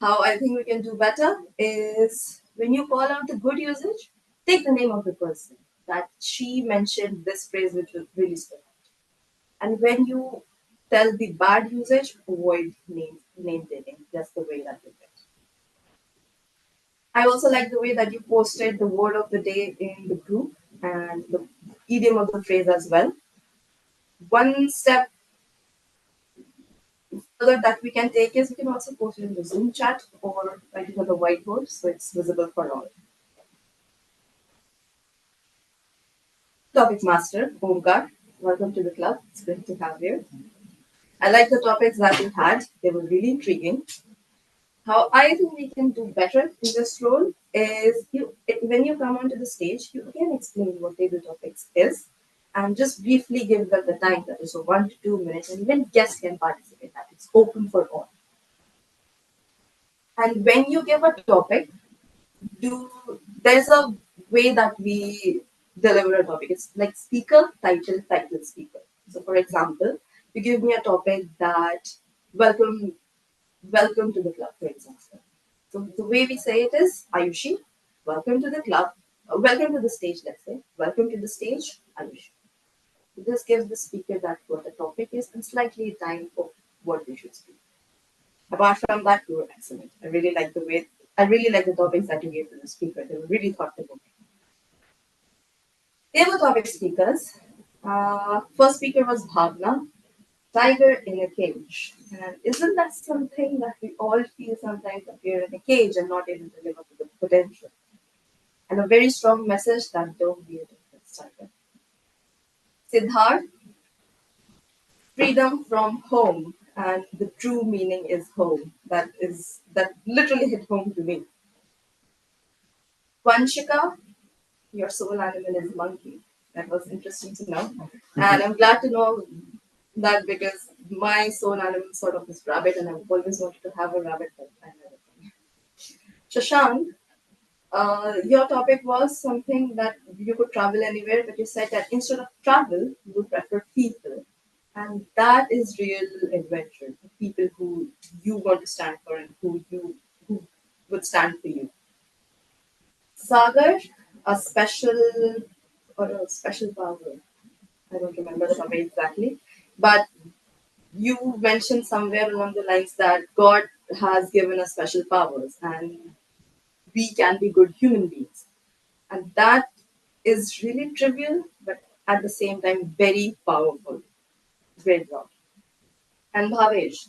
How I think we can do better is when you call out the good usage, take the name of the person that she mentioned this phrase which was really stood out. And when you tell the bad usage, avoid name taking. That's the way that you get. I also like the way that you posted the word of the day in the group and the idiom of the phrase as well. One step further that we can take is we can also post it in the Zoom chat or write it on the whiteboard so it's visible for all. Topic Master, Omkar, welcome to the club. It's great to have you. I like the topics that you had. They were really intriguing. How I think we can do better in this role is when you come onto the stage, you again explain what table topics is, and just briefly give them the time that is so 1 to 2 minutes, and even guests can participate. That it's open for all. And when you give a topic, do there's a way that we deliver a topic. It's like speaker, title, speaker. So, for example, you give me a topic that welcome welcome to the club, for example. So the way we say it is, Ayushi, welcome to the club, welcome to the stage, let's say. Welcome to the stage, Ayushi. This gives the speaker that what the topic is and slightly time of what we should speak. Apart from that, you were excellent. I really like the topics that you gave to the speaker. They were really thought provoking. They were topic speakers. First speaker was Bhavna, tiger in a cage. And isn't that something that we all feel sometimes that we're in a cage and not able to live up to the potential? And a very strong message that don't be a difference tiger. Siddharth, freedom from home. And the true meaning is home. That literally hit home to me. Vanshika, your soul animal is monkey. That was interesting to know. And I'm glad to know that because my soul animal sort of is rabbit and I've always wanted to have a rabbit, but I never did. Shashank, your topic was something that you could travel anywhere, but you said that instead of travel, you would prefer people. And that is real adventure. People who you want to stand for and who would stand for you. Sagar, a special power. I don't remember the topic exactly, but you mentioned somewhere along the lines that God has given us special powers and we can be good human beings. And that is really trivial, but at the same time, very powerful. Great job. And Bhavesh,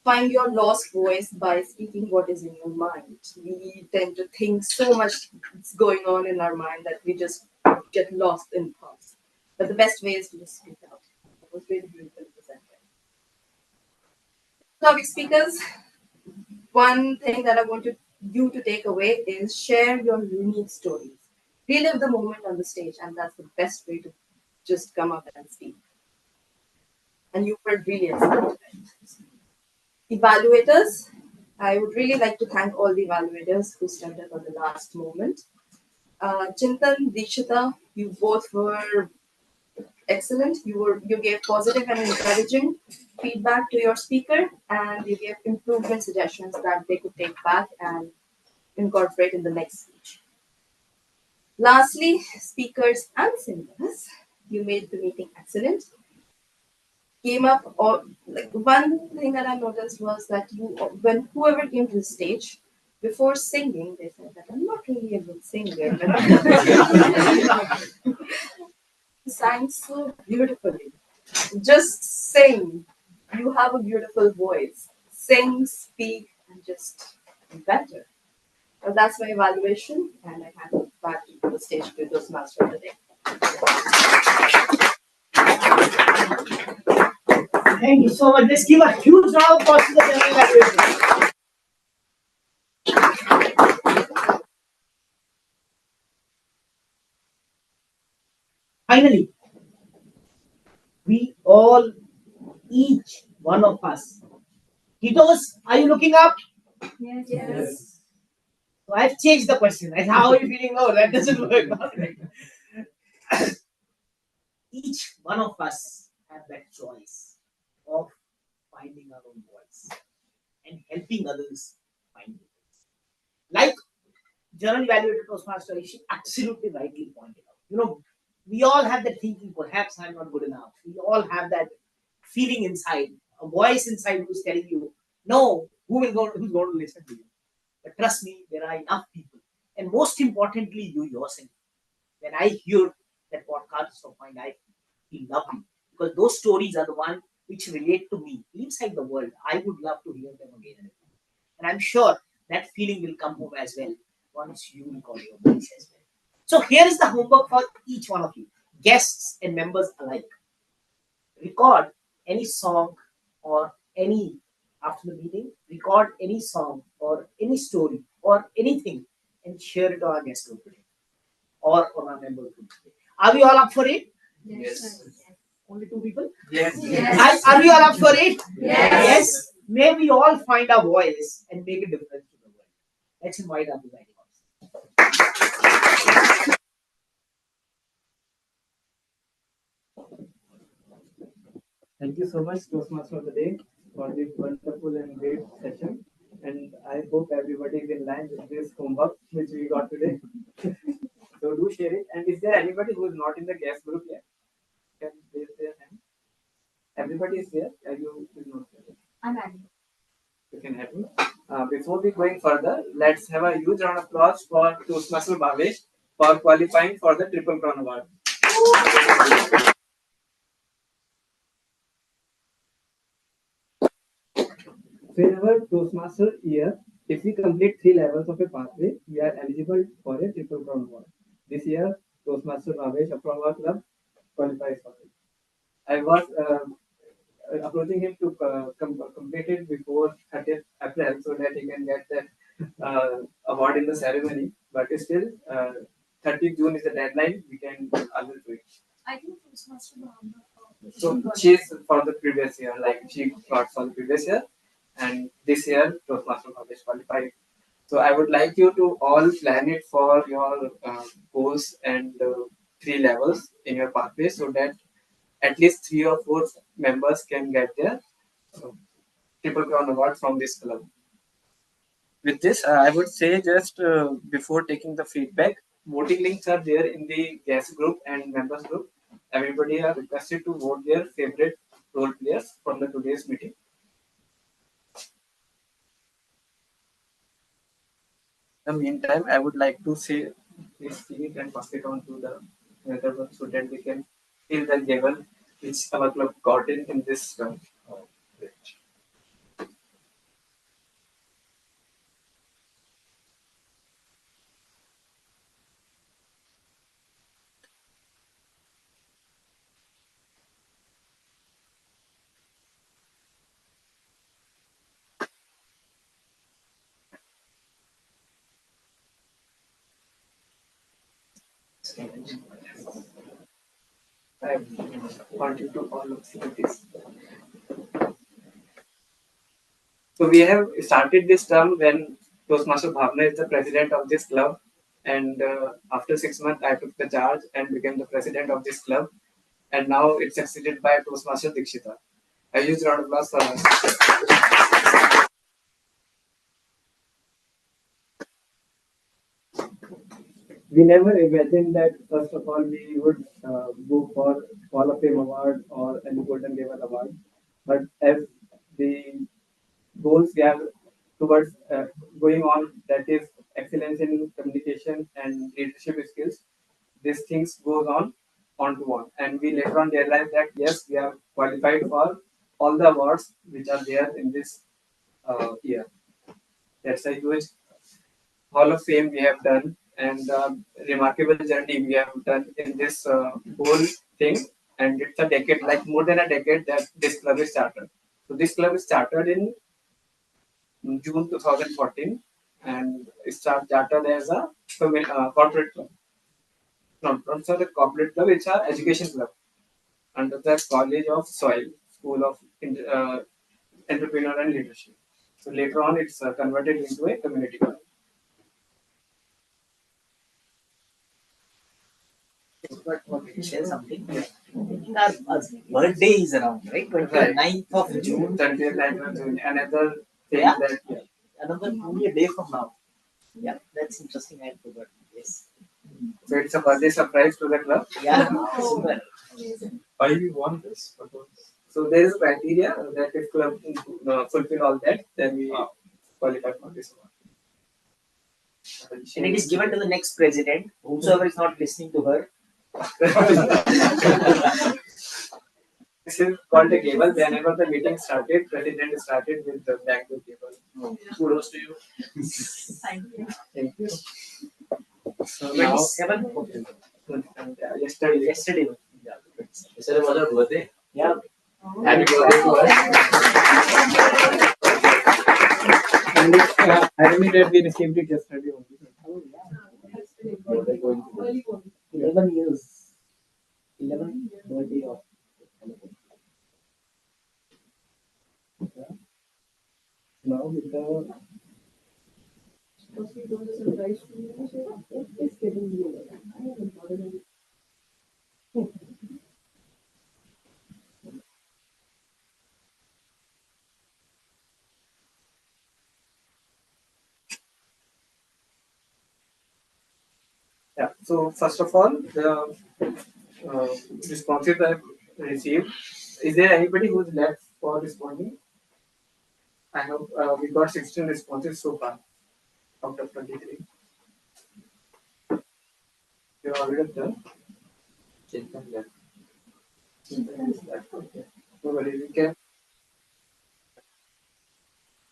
find your lost voice by speaking what is in your mind. We tend to think so much is going on in our mind that we just get lost in thoughts. But the best way is to just speak out. It was really beautifully presented. Topic speakers, one thing that I want you to take away is share your unique stories. Relive the moment on the stage, and that's the best way to just come up and speak. And you were really excellent. Evaluators, I would really like to thank all the evaluators who stepped up at the last moment. Chintan, Dikshita, you both were excellent. You gave positive and encouraging feedback to your speaker, and you gave improvement suggestions that they could take back and incorporate in the next speech. Lastly, speakers and singers, you made the meeting excellent. Came up or like one thing that I noticed was that when whoever came to the stage before singing, they said that I'm not really a good singer, but you sang so beautifully. Just sing. You have a beautiful voice. Sing, speak, and just be better. So that's my evaluation, and I hand it back to the stage to Toastmaster today. Thank you so much. Let's give a huge round of applause to the general evaluation. Finally, we all, each one of us. Kiddos, are you looking up? Yes. Yes. So I've changed the question. Right? How are you feeling? No, that doesn't work. Each one of us have that choice of finding our own voice and helping others find it. Like General Evaluator Toastmaster, she absolutely rightly pointed out. We all have that thinking, perhaps I'm not good enough. We all have that feeling inside, a voice inside who's telling you, no, who's going to listen to you? But trust me, there are enough people. And most importantly, you yourself. When I hear that podcast of mine, I feel lovely because those stories are the one which relate to me inside the world. I would love to hear them again and again. And I'm sure that feeling will come home as well once you record your voice as well. So here is the homework for each one of you, guests and members alike. Record any song or any after the meeting, record any song or any story or anything and share it on our guest group today or on our member group today. Are we all up for it? Yes. Only two people? Yes. Are we all up for it? Yes. May we all find our voice and make a difference to the world. Let's invite our presiding officer. Thank you so much, Toastmaster of the Day, for this wonderful and great session. And I hope everybody is in line with this homework which we got today. So do share it. And is there anybody who is not in the guest group yet? Can raise their hand? Everybody is there. You is not there. I'm adding. You can help me. Before we going further, let's have a huge round of applause for Toastmaster Bhavesh for qualifying for the Triple Crown Award. So in our Toastmaster year, if we complete 3 levels of a pathway, we are eligible for a Triple Crown Award. This year, Toastmaster Bhavesh from our club qualifies for it. I was approaching him to complete it before 30th April so that he can get that award in the ceremony. But still, 30th June is the deadline. We can always do it. I think Toastmaster Bhavna. So she's for the previous year, like she got for the previous year, and this year Toastmaster Bhavesh qualified. So I would like you to all plan it for your goals and 3 levels in your pathway so that at least 3 or 4 members can get their Triple Crown Award from this club. With this, I would say just before taking the feedback, voting links are there in the guest group and members group. Everybody are requested to vote their favorite role players from the today's meeting. In the meantime, I would like to say this thing and pass it on to the another one so that we can feel the level which our club got in this term. I want you to all look at this. So we have started this term when Toastmaster Bhavna is the president of this club, and after 6 months I took the charge and became the president of this club, and now it's succeeded by Toastmaster Dikshita. A huge round of applause for her. We never imagined that first of all we would go for Hall of Fame Award or any Golden Gavel Award, but as the goals we have towards going on, that is excellence in communication and leadership skills, these things goes on to one, and we later on realized that yes, we are qualified for all the awards which are there in this year. That's a huge Hall of Fame we have done, and remarkable journey we have done in this whole thing. And it's a decade, like more than a decade, that this club is started. So this club is started in June 2014, and it started as a corporate club. No, not a corporate club, it's an education club under the College of Soil, School of Entrepreneur and Leadership. So later on, it's converted into a community club. Share something. I think our birthday is around, right? 29th of June. 29th of June. Another thing Yeah. that Another only a day from now. Yeah, that's interesting. I forgot. Yes. So it's a birthday surprise to the club. Yeah. Super. Why we want this? So there is a criteria that if club fulfill all that, then we qualify for this one. And it is given to the next president, whosoever is not listening to her. This is called a cable. Whenever the meeting started, president started with the back to cable. Kudos to you. Thank you. Thank you. So now, 27? yesterday. Yesterday. Yesterday was your birthday. Yeah. Happy birthday to us. irony that we received it yesterday only. Oh, yeah. 11 years. 11th birthday of Eloquent. Now with the Yeah. So first of all, the responses I've received. Is there anybody who's left for responding? I have we got 16 responses so far out of 23. You're already done. Chintan left. Chintan is left. Okay. No worries. We can.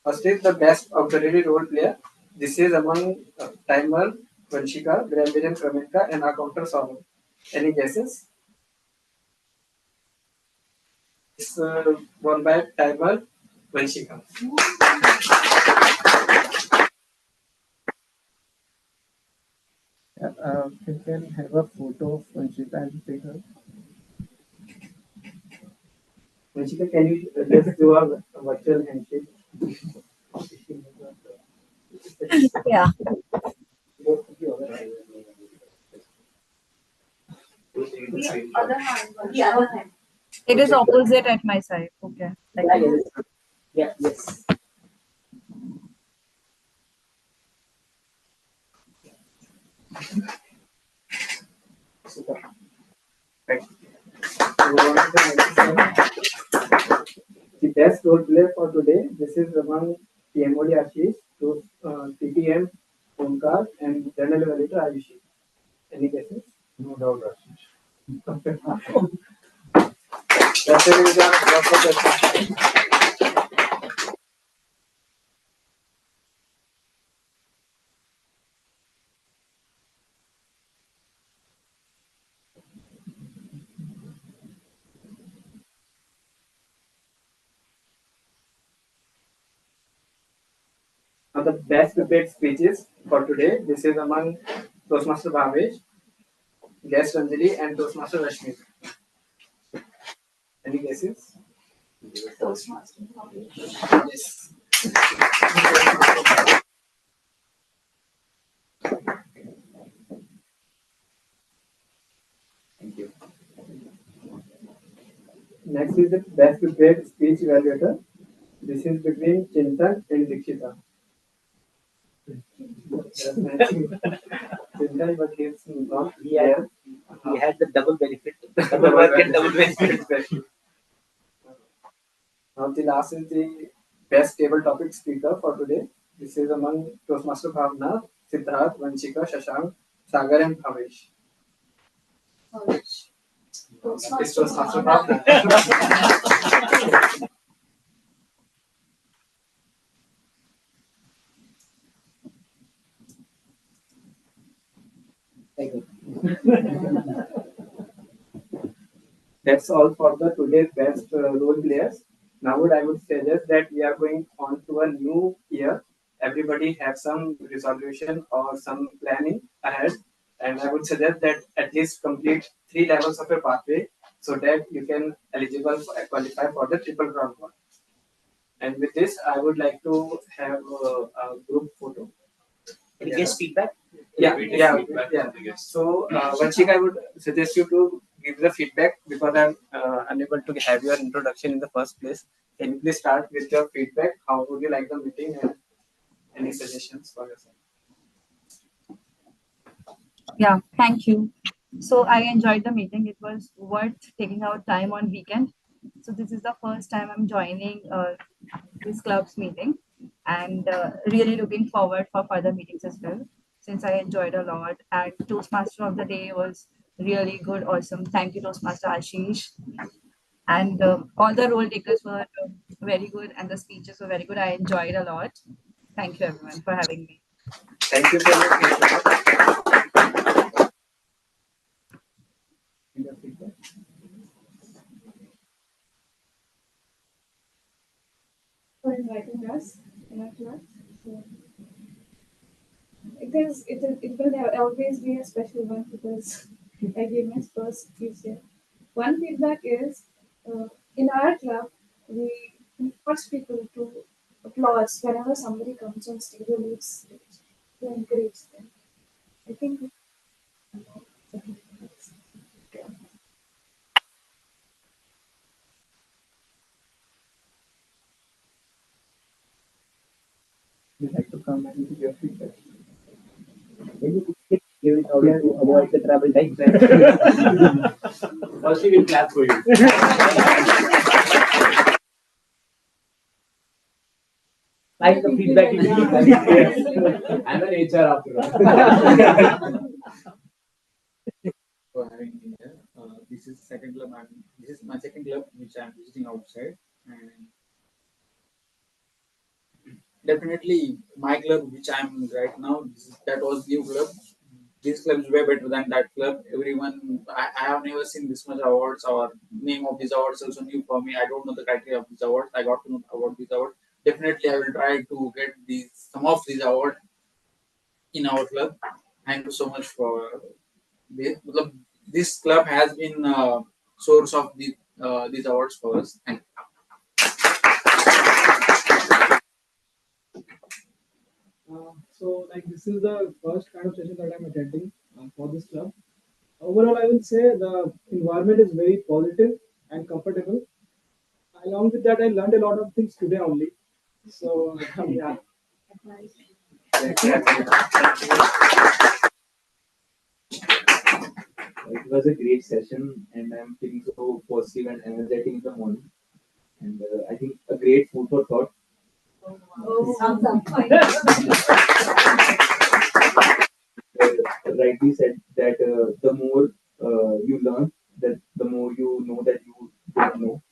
First is the best auxiliary role player. This is among Timer, Vanshika, Grandvision, Kramenka, and our counter Solomon. Any guesses? It's won by Timer, Vanshika. you can have a photo of Vanshika and take her. Vanshika, can you just do a virtual handshake? Yeah. The other hand. The other hand. It is opposite at my side. Okay. Like this. Yeah, yes. Super. Right. Move on to the next one. The best role player for today. This is among PMOD Ashish, to TPM Omkar, and General Evaluator Ayushi. Any guesses? No doubt, Ashish. That's it. Is our Now the best prepared speeches for today. This is among Toastmaster Bhavesh, guest Ranjali, and Toastmaster Rashmi. Any guesses? Toastmaster. Yes. Thank you. Next is the best prepared speech evaluator. This is between Chintan and Dikshita. Chintan, but he's not here. He had the double benefit. Double work and double benefit. Now the last is the best table topic speaker for today. This is among Toastmaster Bhavna, Siddharth, Vanshika, Shashank, Sagar, and Bhavesh. It's Toastmaster Bhavna. Thank you. That's all for the today's best role players. Now, I would suggest that we are going on to a new year. Everybody have some resolution or some planning ahead, and I would suggest that at least complete 3 levels of a pathway so that you can eligible for, qualify for the triple crown one. And with this, I would like to have a group photo. Any guest feedback? Yeah. So, Vanshika, I would suggest you to give the feedback because I'm unable to have your introduction in the first place. Can you please start with your feedback? How would you like the meeting and any suggestions for yourself? Yeah, thank you. So I enjoyed the meeting. It was worth taking out time on weekend. So this is the first time I'm joining this club's meeting, and really looking forward for further meetings as well. Since I enjoyed a lot, and Toastmaster of the day was really good, awesome. Thank you, Toastmaster Ashish, and all the role takers were very good, and the speeches were very good. I enjoyed a lot. Thank you, everyone, for having me. Thank you so much. For inviting us in our class. It will always be a special one because I gave my first speech there. One feedback is in our club we force people to applaud whenever somebody comes on stage or leaves stage to encourage them. I think You like to come and give your feedback. Can you quickly give it out to avoid the travel time? Firstly, we'll clap for you. Like the feedback you give. I'm an HR after all. For having me here. This is second club. This is my second club which I'm visiting outside, and definitely my club which I'm right now. That was new club. This club is way better than that club. Everyone, I have never seen this much awards or name of these awards also new for me. I don't know the criteria of these awards. I got to know about these awards. Definitely, I will try to get some of these awards in our club. Thank you so much for this. This club has been source of these awards for us. Thank you. So, like, this is the first kind of session that I'm attending for this club. Overall, I will say the environment is very positive and comfortable. Along with that, I learned a lot of things today only. So, yeah. It was a great session, and I'm feeling so positive and energetic in the morning. And I think a great food for thought. Rightly said that the more you learn, that the more you know that you don't know.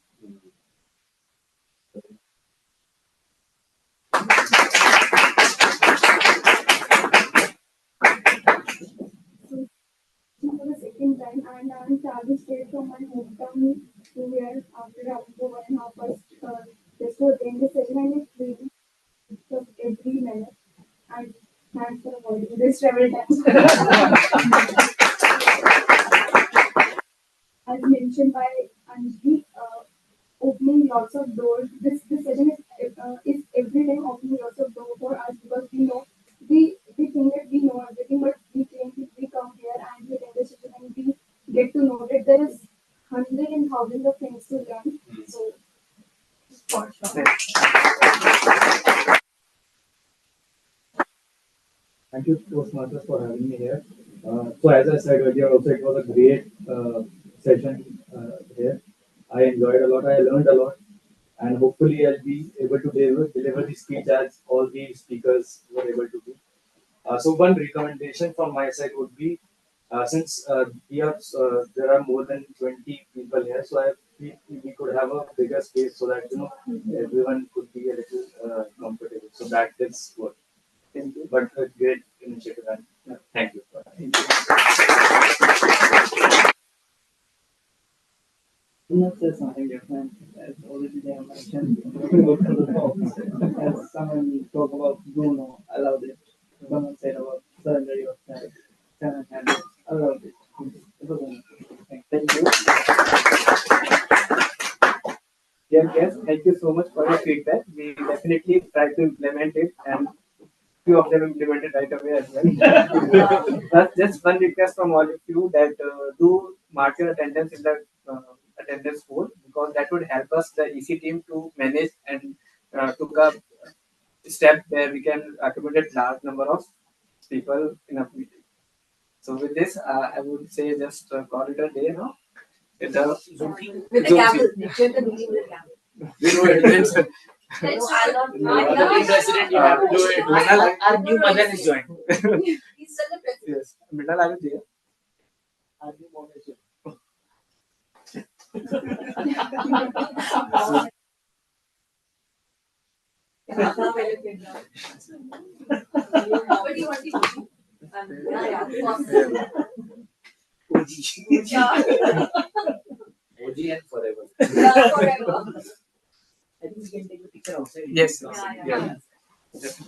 for the second time, and I'm traveling straight from my hometown to here after having for 1.5 hours just to attend the session, and it's really of every minute. And thanks for avoiding this travel time. As mentioned by Anjali, opening lots of doors. This session is every time opening lots of doors for us because we think that we know everything, but we come here and we attend the session and we get to know that there is hundreds and thousands of things to learn. So for sure. Thank you, Toastmasters, for having me here. So, as I said earlier, also it was a great session here. I enjoyed a lot. I learned a lot, and hopefully, I'll be able to deliver the speech as all the speakers were able to do. So, one recommendation from my side would be, since there are more than 20 people here, so we could have a bigger space so that everyone could be a little comfortable. So that is what. But a great initiative, and thank you. Not say something different as already they have mentioned. Go to the talk. As someone talk about Bruno, I loved it. Someone said about surrender yourself, 700. I loved it. It was amazing. Thank you. Dear guests, thank you so much for your feedback. We definitely try to implement it, and few of them implemented right away as well. But just one request from all of you that do mark your attendance in the attendance pool because that would help us, the EC team, to manage and took a step where we can accommodate large number of people in a meeting. So with this, I would say just call it a day now. With the Zoom With the camel. With the meeting with the camel. We know it. No, I'll not. The president, you have to do it. Our new mother is joined. He's still the president. Yes. Middle I will there. What do you want to do? OG and forever. Yeah, forever. I think we can take the picture outside. Yes. Yeah. Yeah. Just